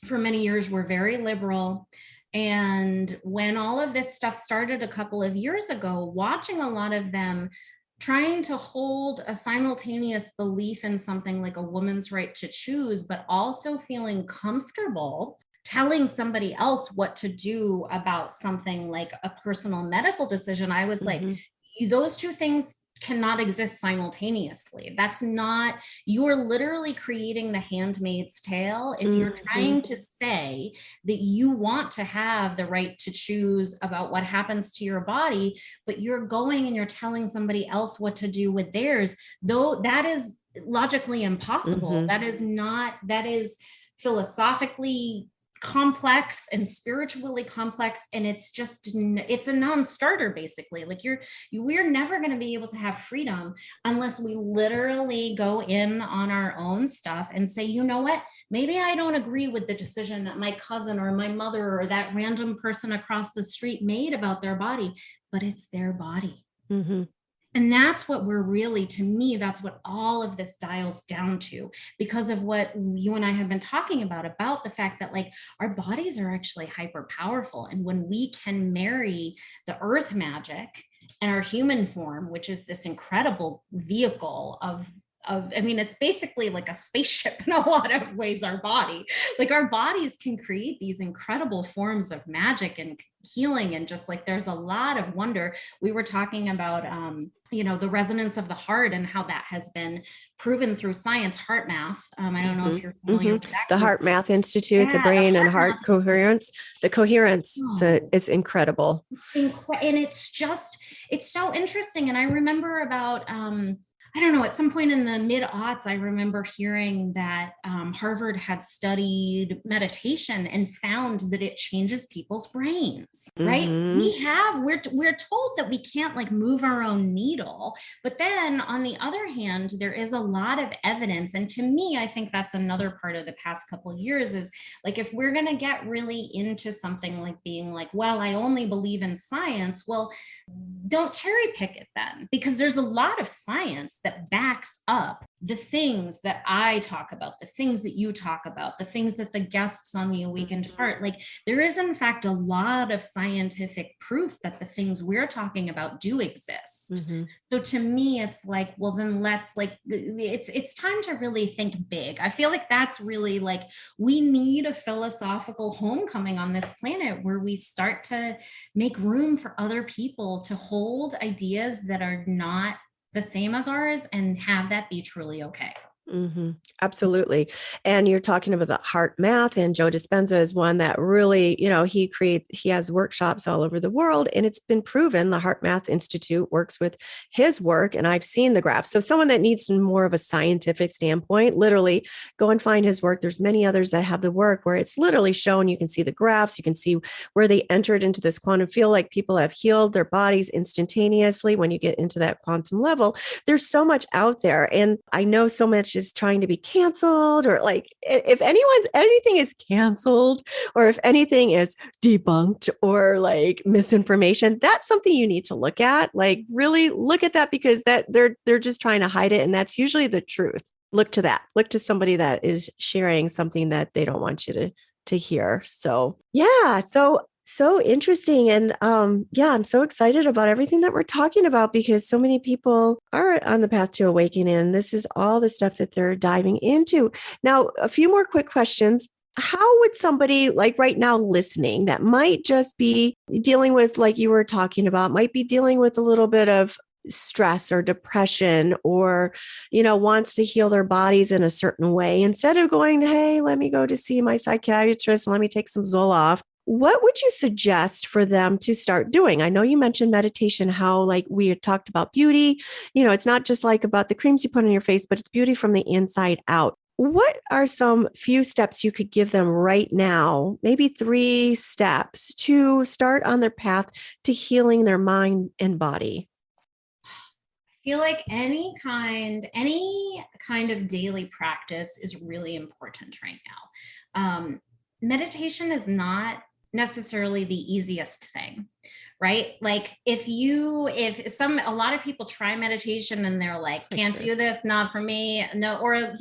for many years were very liberal. And when all of this stuff started a couple of years ago, watching a lot of them trying to hold a simultaneous belief in something like a woman's right to choose, but also feeling comfortable telling somebody else what to do about something like a personal medical decision, I was like, those two things cannot exist simultaneously. That's not, you're literally creating the handmaid's tale if you're trying to say that you want to have the right to choose about what happens to your body, but you're going and you're telling somebody else what to do with theirs. Though that is logically impossible. That is philosophically complex and spiritually complex, and it's a non-starter basically. Like we're never going to be able to have freedom unless we literally go in on our own stuff and say, you know what, maybe I don't agree with the decision that my cousin or my mother or that random person across the street made about their body, but it's their body. Mm-hmm. And that's what we're really, to me, that's what all of this dials down to, because of what you and I have been talking about the fact that like our bodies are actually hyper powerful. And when we can marry the earth magic and our human form, which is this incredible vehicle I mean, it's basically like a spaceship in a lot of ways, our body. Like our bodies can create these incredible forms of magic and healing. And just like, there's a lot of wonder. We were talking about, the resonance of the heart and how that has been proven through science, heart math. I don't know if you're familiar with that. The Heart Math Institute, the brain and heart coherence, the coherence. It's incredible. And it's so interesting. And I remember about, I don't know, at some point in the mid-aughts, I remember hearing that Harvard had studied meditation and found that it changes people's brains, right? Mm-hmm. We're told that we can't like move our own needle, but then on the other hand, there is a lot of evidence. And to me, I think that's another part of the past couple of years is like, if we're going to get really into something like being like, well, I only believe in science, well, don't cherry pick it then, because there's a lot of science that backs up the things that I talk about, the things that you talk about, the things that the guests on the Awakened Heart, like there is in fact a lot of scientific proof that the things we're talking about do exist. Mm-hmm. So to me, it's like, well, then let's like, it's time to really think big. I feel like that's really like, we need a philosophical homecoming on this planet where we start to make room for other people to hold ideas that are not the same as ours and have that be truly okay. Mm-hmm. Absolutely. And you're talking about the heart math, and Joe Dispenza is one that really, he has workshops all over the world, and it's been proven the Heart Math Institute works with his work. And I've seen the graphs. So someone that needs more of a scientific standpoint, literally go and find his work. There's many others that have the work where it's literally shown. You can see the graphs, you can see where they entered into this quantum field, like people have healed their bodies instantaneously. When you get into that quantum level, there's so much out there. And I know so much is trying to be canceled, or like if anything is canceled, or if anything is debunked or like misinformation, that's something you need to look at. Like really look at that, because that they're just trying to hide it. And that's usually the truth. Look to that. Look to somebody that is sharing something that they don't want you to hear. So yeah. So interesting. And I'm so excited about everything that we're talking about, because so many people are on the path to awakening. And this is all the stuff that they're diving into. Now, a few more quick questions. How would somebody like right now listening that might just be dealing with, like you were talking about, might be dealing with a little bit of stress or depression, or, wants to heal their bodies in a certain way, instead of going, hey, let me go to see my psychiatrist, let me take some Zoloft, what would you suggest for them to start doing? I know you mentioned meditation, how like we had talked about beauty, it's not just like about the creams you put on your face, but it's beauty from the inside out. What are some few steps you could give them right now, maybe 3 steps to start on their path to healing their mind and body? I feel like any kind of daily practice is really important right now. Meditation is not necessarily the easiest thing, right? Like a lot of people try meditation and they're like, can't do this, not for me. No, or,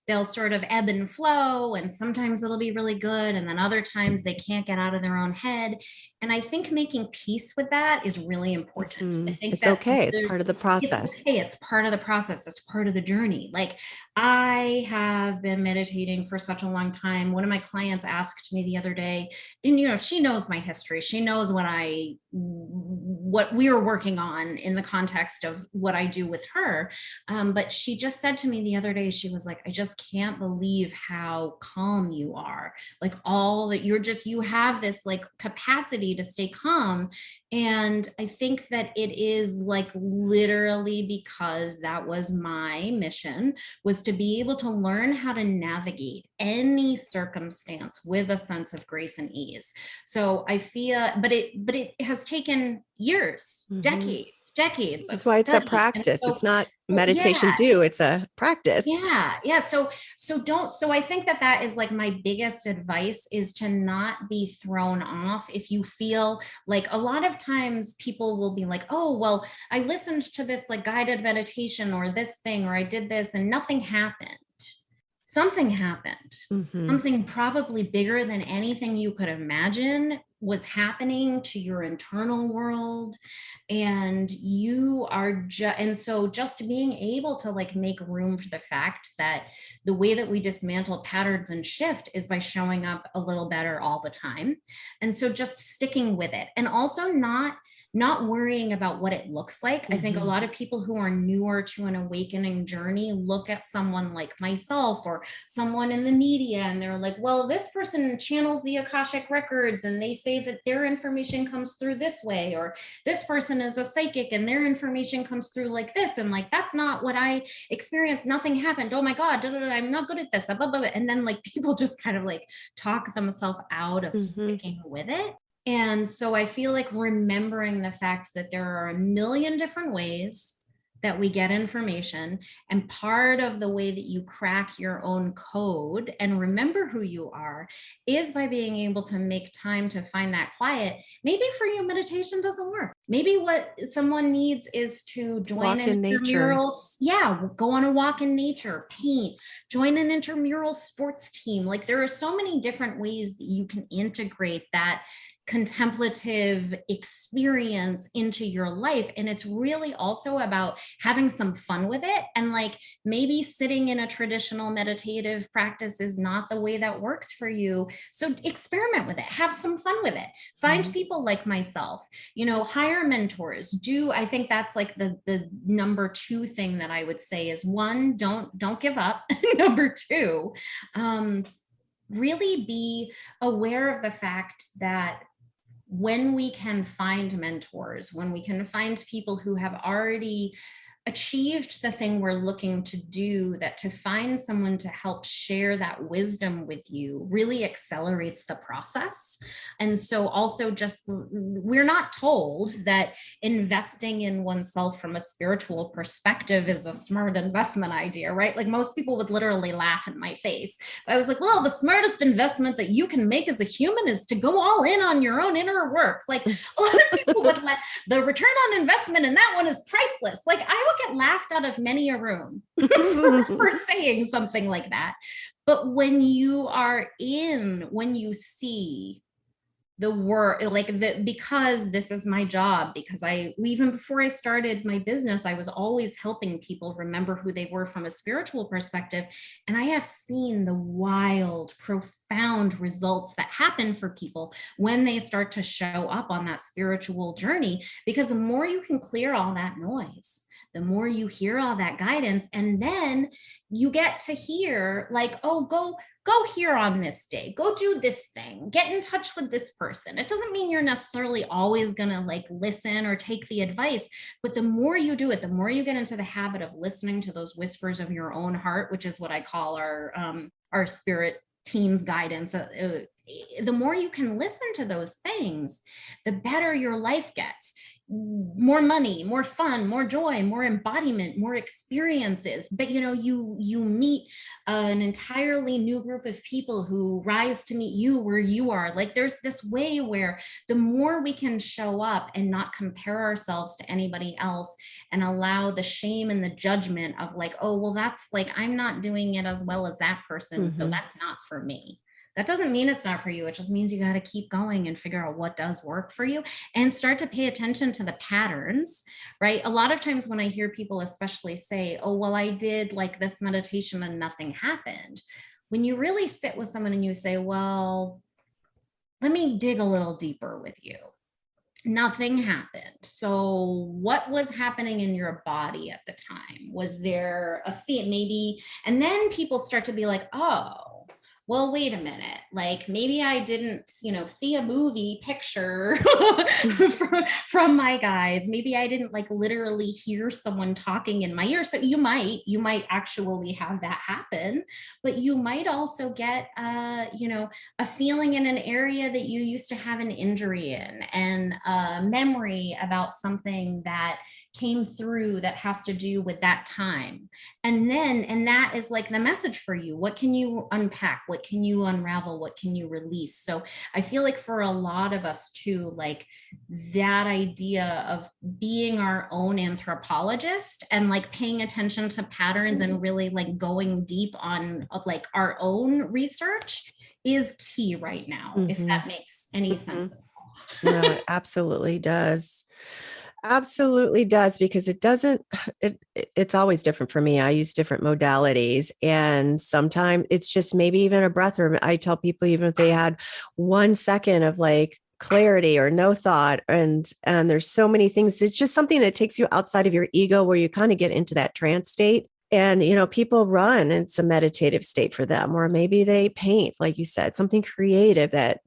they'll sort of ebb and flow, and sometimes it'll be really good. And then other times they can't get out of their own head. And I think making peace with that is really important. I think it's okay. It's part of the process. It's okay. It's part of the process. It's part of the journey. Like I have been meditating for such a long time. One of my clients asked me the other day, and she knows my history. She knows what we were working on in the context of what I do with her. But she just said to me the other day, she was like, I just can't believe how calm you are. Like all that you have this like capacity to stay calm. And I think that it is like literally because that was my mission, was to be able to learn how to navigate any circumstance with a sense of grace and ease. So I feel, but it has taken years, decades of That's why it's a study. And practice. so, It's not well, meditation yeah, do, it's a practice. yeah. So I think that is like my biggest advice, is to not be thrown off. If you feel like, a lot of times people will be like, oh, well, I listened to this like guided meditation or this thing, or I did this and nothing happened. Something happened. Something probably bigger than anything you could imagine was happening to your internal world. And you are and so just being able to like make room for the fact that the way that we dismantle patterns and shift is by showing up a little better all the time. And so just sticking with it, and also not worrying about what it looks like. I think a lot of people who are newer to an awakening journey look at someone like myself or someone in the media, and they're like, well, this person channels the Akashic records and they say that their information comes through this way, or this person is a psychic and their information comes through like this. And like, that's not what I experienced. Nothing happened. Oh my God, I'm not good at this. And then like people just kind of like talk themselves out of sticking with it. And so I feel like remembering the fact that there are a million different ways that we get information, and part of the way that you crack your own code and remember who you are is by being able to make time to find that quiet. Maybe for you, meditation doesn't work. Maybe what someone needs is to join an intramural, go on a walk in nature, paint, join an intramural sports team. Like, there are so many different ways that you can integrate that contemplative experience into your life. And it's really also about having some fun with it. And like, maybe sitting in a traditional meditative practice is not the way that works for you. So experiment with it, have some fun with it, find people like myself, hire mentors. I think that's like the number two thing that I would say is, one, don't give up. Number two, really be aware of the fact that when we can find mentors, when we can find people who have already achieved the thing we're looking to do, that to find someone to help share that wisdom with you really accelerates the process. And so also, just, we're not told that investing in oneself from a spiritual perspective is a smart investment idea, right? Like, most people would literally laugh in my face. I was like, well, the smartest investment that you can make as a human is to go all in on your own inner work. Like, a lot of people would let the return on investment in that one is priceless. Like, I will get laughed out of many a room for saying something like that. But when you see the work, because this is my job, because even before I started my business, I was always helping people remember who they were from a spiritual perspective. And I have seen the wild, profound results that happen for people when they start to show up on that spiritual journey, because the more you can clear all that noise, the more you hear all that guidance, and then you get to hear like, oh, go here on this day, go do this thing, get in touch with this person. It doesn't mean you're necessarily always going to like listen or take the advice, but the more you do it, the more you get into the habit of listening to those whispers of your own heart, which is what I call our spirit team's guidance. The more you can listen to those things, the better your life gets. More money, more fun, more joy, more embodiment, more experiences. But you meet an entirely new group of people who rise to meet you where you are. Like, there's this way where the more we can show up and not compare ourselves to anybody else, and allow the shame and the judgment of like, oh, well, that's like, I'm not doing it as well as that person, so that's not for me. That doesn't mean it's not for you. It just means you got to keep going and figure out what does work for you, and start to pay attention to the patterns, right? A lot of times when I hear people especially say, oh, well, I did like this meditation and nothing happened. When you really sit with someone and you say, well, let me dig a little deeper with you. Nothing happened. So what was happening in your body at the time? Was there a fear maybe? And then people start to be like, oh, well, wait a minute, like maybe I didn't, see a movie picture from my guides. Maybe I didn't like literally hear someone talking in my ear. So you might actually have that happen, but you might also get, a feeling in an area that you used to have an injury in, and a memory about something that came through that has to do with that time. And that is like the message for you. What can you unpack? What can you unravel? What can you release? So I feel like for a lot of us too, like that idea of being our own anthropologist and like paying attention to patterns and really like going deep on like our own research is key right now, if that makes any sense at all. No, it absolutely does. Absolutely does, because it doesn't, it's always different for me. I use different modalities, and sometimes it's just maybe even a breath, or I tell people, even if they had 1 second of like clarity or no thought, and there's so many things, it's just something that takes you outside of your ego, where you kind of get into that trance state. And, people run, it's a meditative state for them, or maybe they paint, like you said, something creative that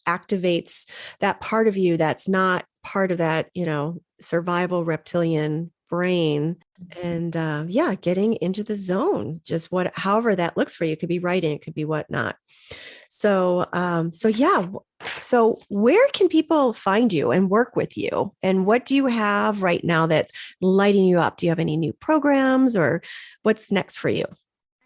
activates that part of you that's not part of that, survival reptilian brain. And yeah, getting into the zone, just however that looks for you. It could be writing, it could be whatnot. So yeah. So where can people find you and work with you? And what do you have right now that's lighting you up? Do you have any new programs, or what's next for you?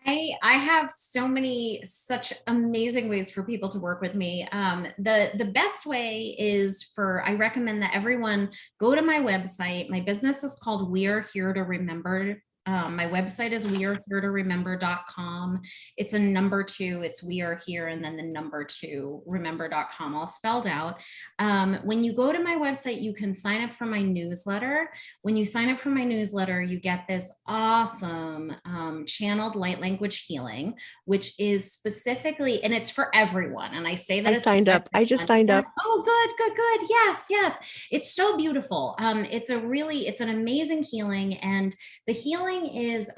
I have such amazing ways for people to work with me. The best way is I recommend that everyone go to my website. My business is called We Are Here to Remember. My website is wearehere2remember.com. It's a number 2. It's We Are Here and then the number 2 remember.com, all spelled out. When you go to my website, you can sign up for my newsletter. When you sign up for my newsletter, you get this awesome channeled light language healing, which is specifically, and it's for everyone. And I say that I it's for signed up. I just everyone. signed up. Oh, good. Yes. It's so beautiful. It's an amazing healing, and the healing is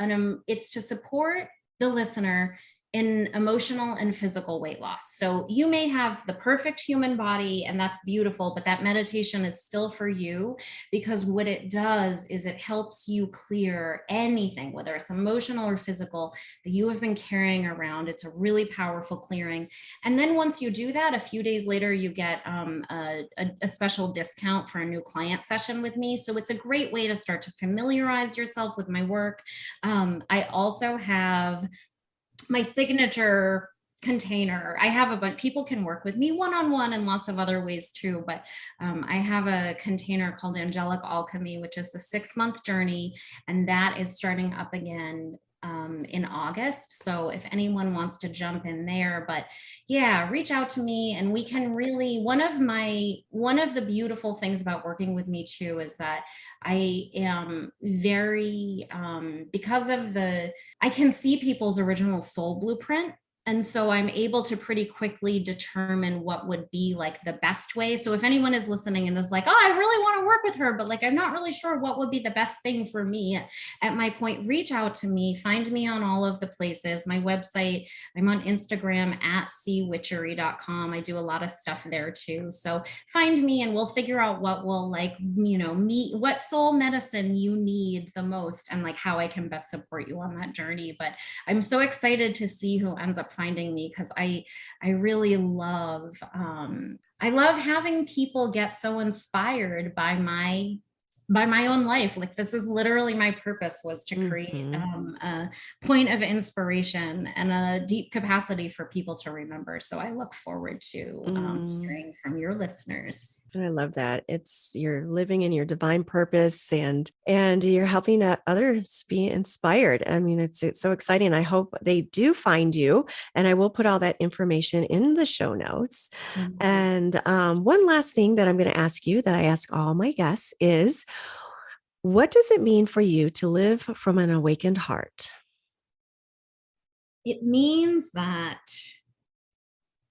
it's to support the listener in emotional and physical weight loss. So you may have the perfect human body, and that's beautiful, but that meditation is still for you, because what it does is it helps you clear anything, whether it's emotional or physical, that you have been carrying around. It's a really powerful clearing. And then once you do that, a few days later, you get a special discount for a new client session with me. So it's a great way to start to familiarize yourself with my work. I also have my signature container. I have a bunch, people can work with me one-on-one and lots of other ways too, but I have a container called Angelic Alchemy, which is a 6-month journey, and that is starting up again in August. So if anyone wants to jump in there, but yeah, reach out to me, and we can really, one of the beautiful things about working with me too is that I am very, because of I can see people's original soul blueprint. And so I'm able to pretty quickly determine what would be like the best way. So if anyone is listening and is like, oh, I really want to work with her, but like, I'm not really sure what would be the best thing for me at my point, reach out to me, find me on all of the places. My website, I'm on Instagram at cwitchery.com. I do a lot of stuff there too. So find me and we'll figure out what will meet what soul medicine you need the most, and like how I can best support you on that journey. But I'm so excited to see who ends up finding me, because I really love I love having people get so inspired by my own life. Like, this is literally my purpose, was to create a point of inspiration and a deep capacity for people to remember. So I look forward to hearing from your listeners. I love that. You're living in your divine purpose, and you're helping others be inspired. I mean, it's so exciting. I hope they do find you, and I will put all that information in the show notes. And one last thing that I'm going to ask you, that I ask all my guests, is what does it mean for you to live from an awakened heart? It means that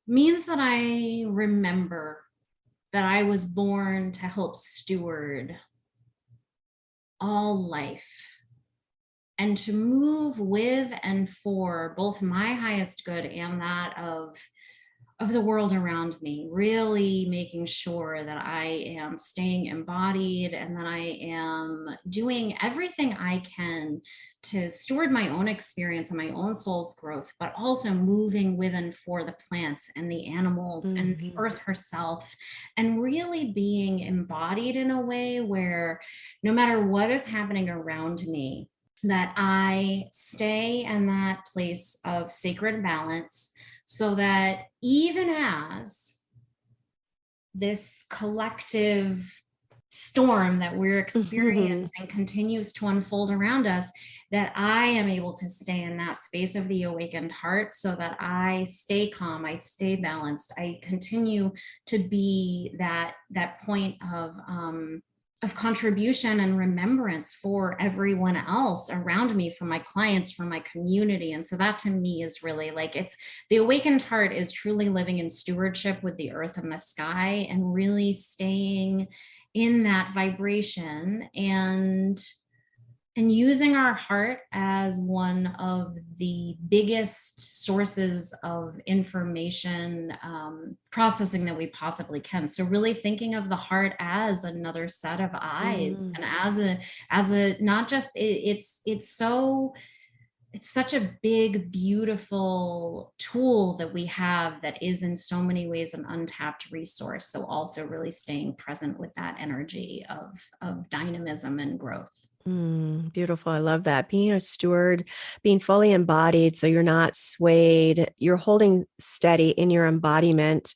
I remember that I was born to help steward all life and to move with and for both my highest good and that of the world around me, really making sure that I am staying embodied and that I am doing everything I can to steward my own experience and my own soul's growth, but also moving with and for the plants and the animals and the earth herself, and really being embodied in a way where no matter what is happening around me, that I stay in that place of sacred balance, so that even as this collective storm that we're experiencing continues to unfold around us, that I am able to stay in that space of the awakened heart, so that I stay calm, I stay balanced, I continue to be that point of contribution and remembrance for everyone else around me, for my clients, for my community. And so that to me is really like, it's the awakened heart is truly living in stewardship with the earth and the sky, and really staying in that vibration and using our heart as one of the biggest sources of information processing that we possibly can. So really thinking of the heart as another set of eyes, and as a not just it's such a big, beautiful tool that we have that is in so many ways an untapped resource. So also really staying present with that energy of dynamism and growth. Beautiful. I love that. Being a steward, being fully embodied, so you're not swayed, you're holding steady in your embodiment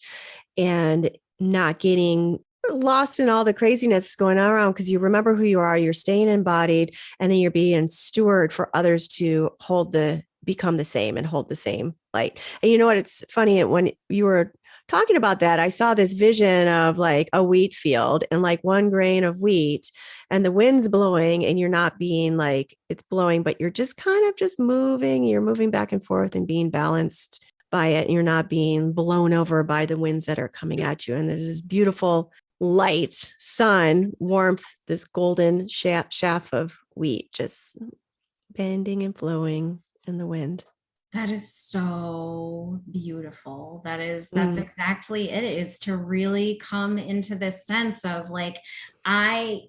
and not getting lost in all the craziness going on around, because you remember who you are, you're staying embodied, and then you're being steward for others to become the same and hold the same light. And you know what? It's funny, when you were talking about that, I saw this vision of like a wheat field and like one grain of wheat, and the wind's blowing, and you're not being like it's blowing, but you're just kind of just moving. You're moving back and forth and being balanced by it. And you're not being blown over by the winds that are coming at you. And there's this beautiful light, sun, warmth, this golden shaft of wheat just bending and flowing in the wind. That is so beautiful. That's exactly it, is to really come into this sense of like,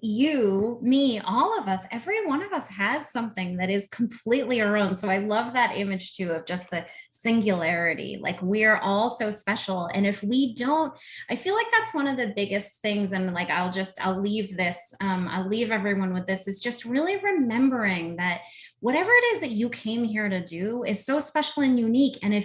you, me, all of us, every one of us has something that is completely our own. So I love that image too, of just the singularity. Like, we are all so special. And if we don't, I feel like that's one of the biggest things. And like, I'll leave this, I'll leave everyone with this, is just really remembering that whatever it is that you came here to do is so special and unique. And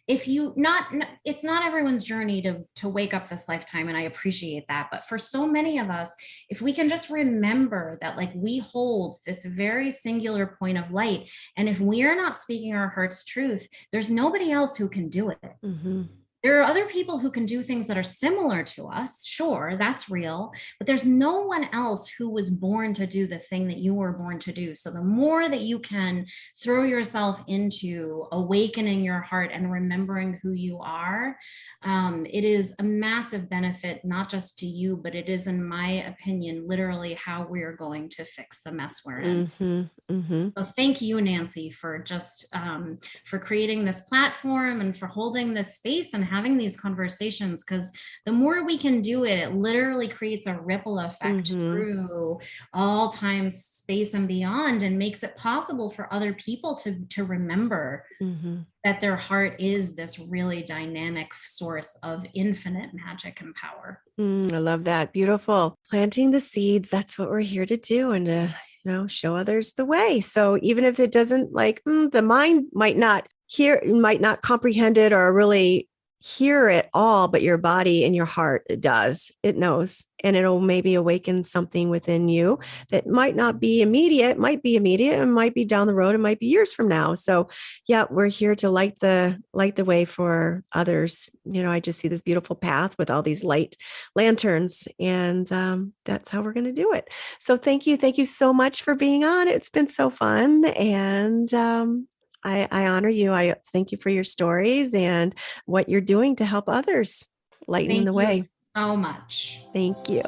it's not everyone's journey to wake up this lifetime. And I appreciate that. But for so many of us, if we can just remember that, like, we hold this very singular point of light. And if we are not speaking our heart's truth, there's nobody else who can do it. There are other people who can do things that are similar to us. Sure, that's real, but there's no one else who was born to do the thing that you were born to do. So the more that you can throw yourself into awakening your heart and remembering who you are, it is a massive benefit, not just to you, but it is, in my opinion, literally how we're going to fix the mess we're in. So thank you, Nancy, for just for creating this platform and for holding this space and having these conversations, because the more we can do it, it literally creates a ripple effect through all time, space, and beyond, and makes it possible for other people to remember that their heart is this really dynamic source of infinite magic and power. I love that. Beautiful. Planting the seeds. That's what we're here to do, and to show others the way. So even if it doesn't, like, the mind might not comprehend it or really hear it all, but your body and your heart, it does. It knows, and it'll maybe awaken something within you that might not be immediate, might be immediate, and might be down the road, and might be years from now. So yeah, we're here to light the way for others. I just see this beautiful path with all these light lanterns, and that's how we're going to do it. So thank you so much for being on. It's been so fun, and I honor you. I thank you for your stories and what you're doing to help others lighten the way. Thank you so much. Thank you.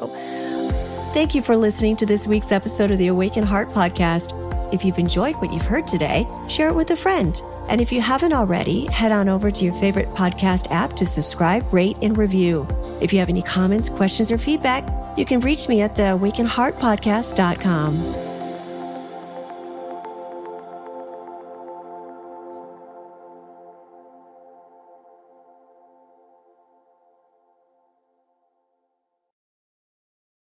Thank you for listening to this week's episode of the Awaken Heart Podcast. If you've enjoyed what you've heard today, share it with a friend. And if you haven't already, head on over to your favorite podcast app to subscribe, rate, and review. If you have any comments, questions, or feedback, you can reach me at theawakenheartpodcast.com.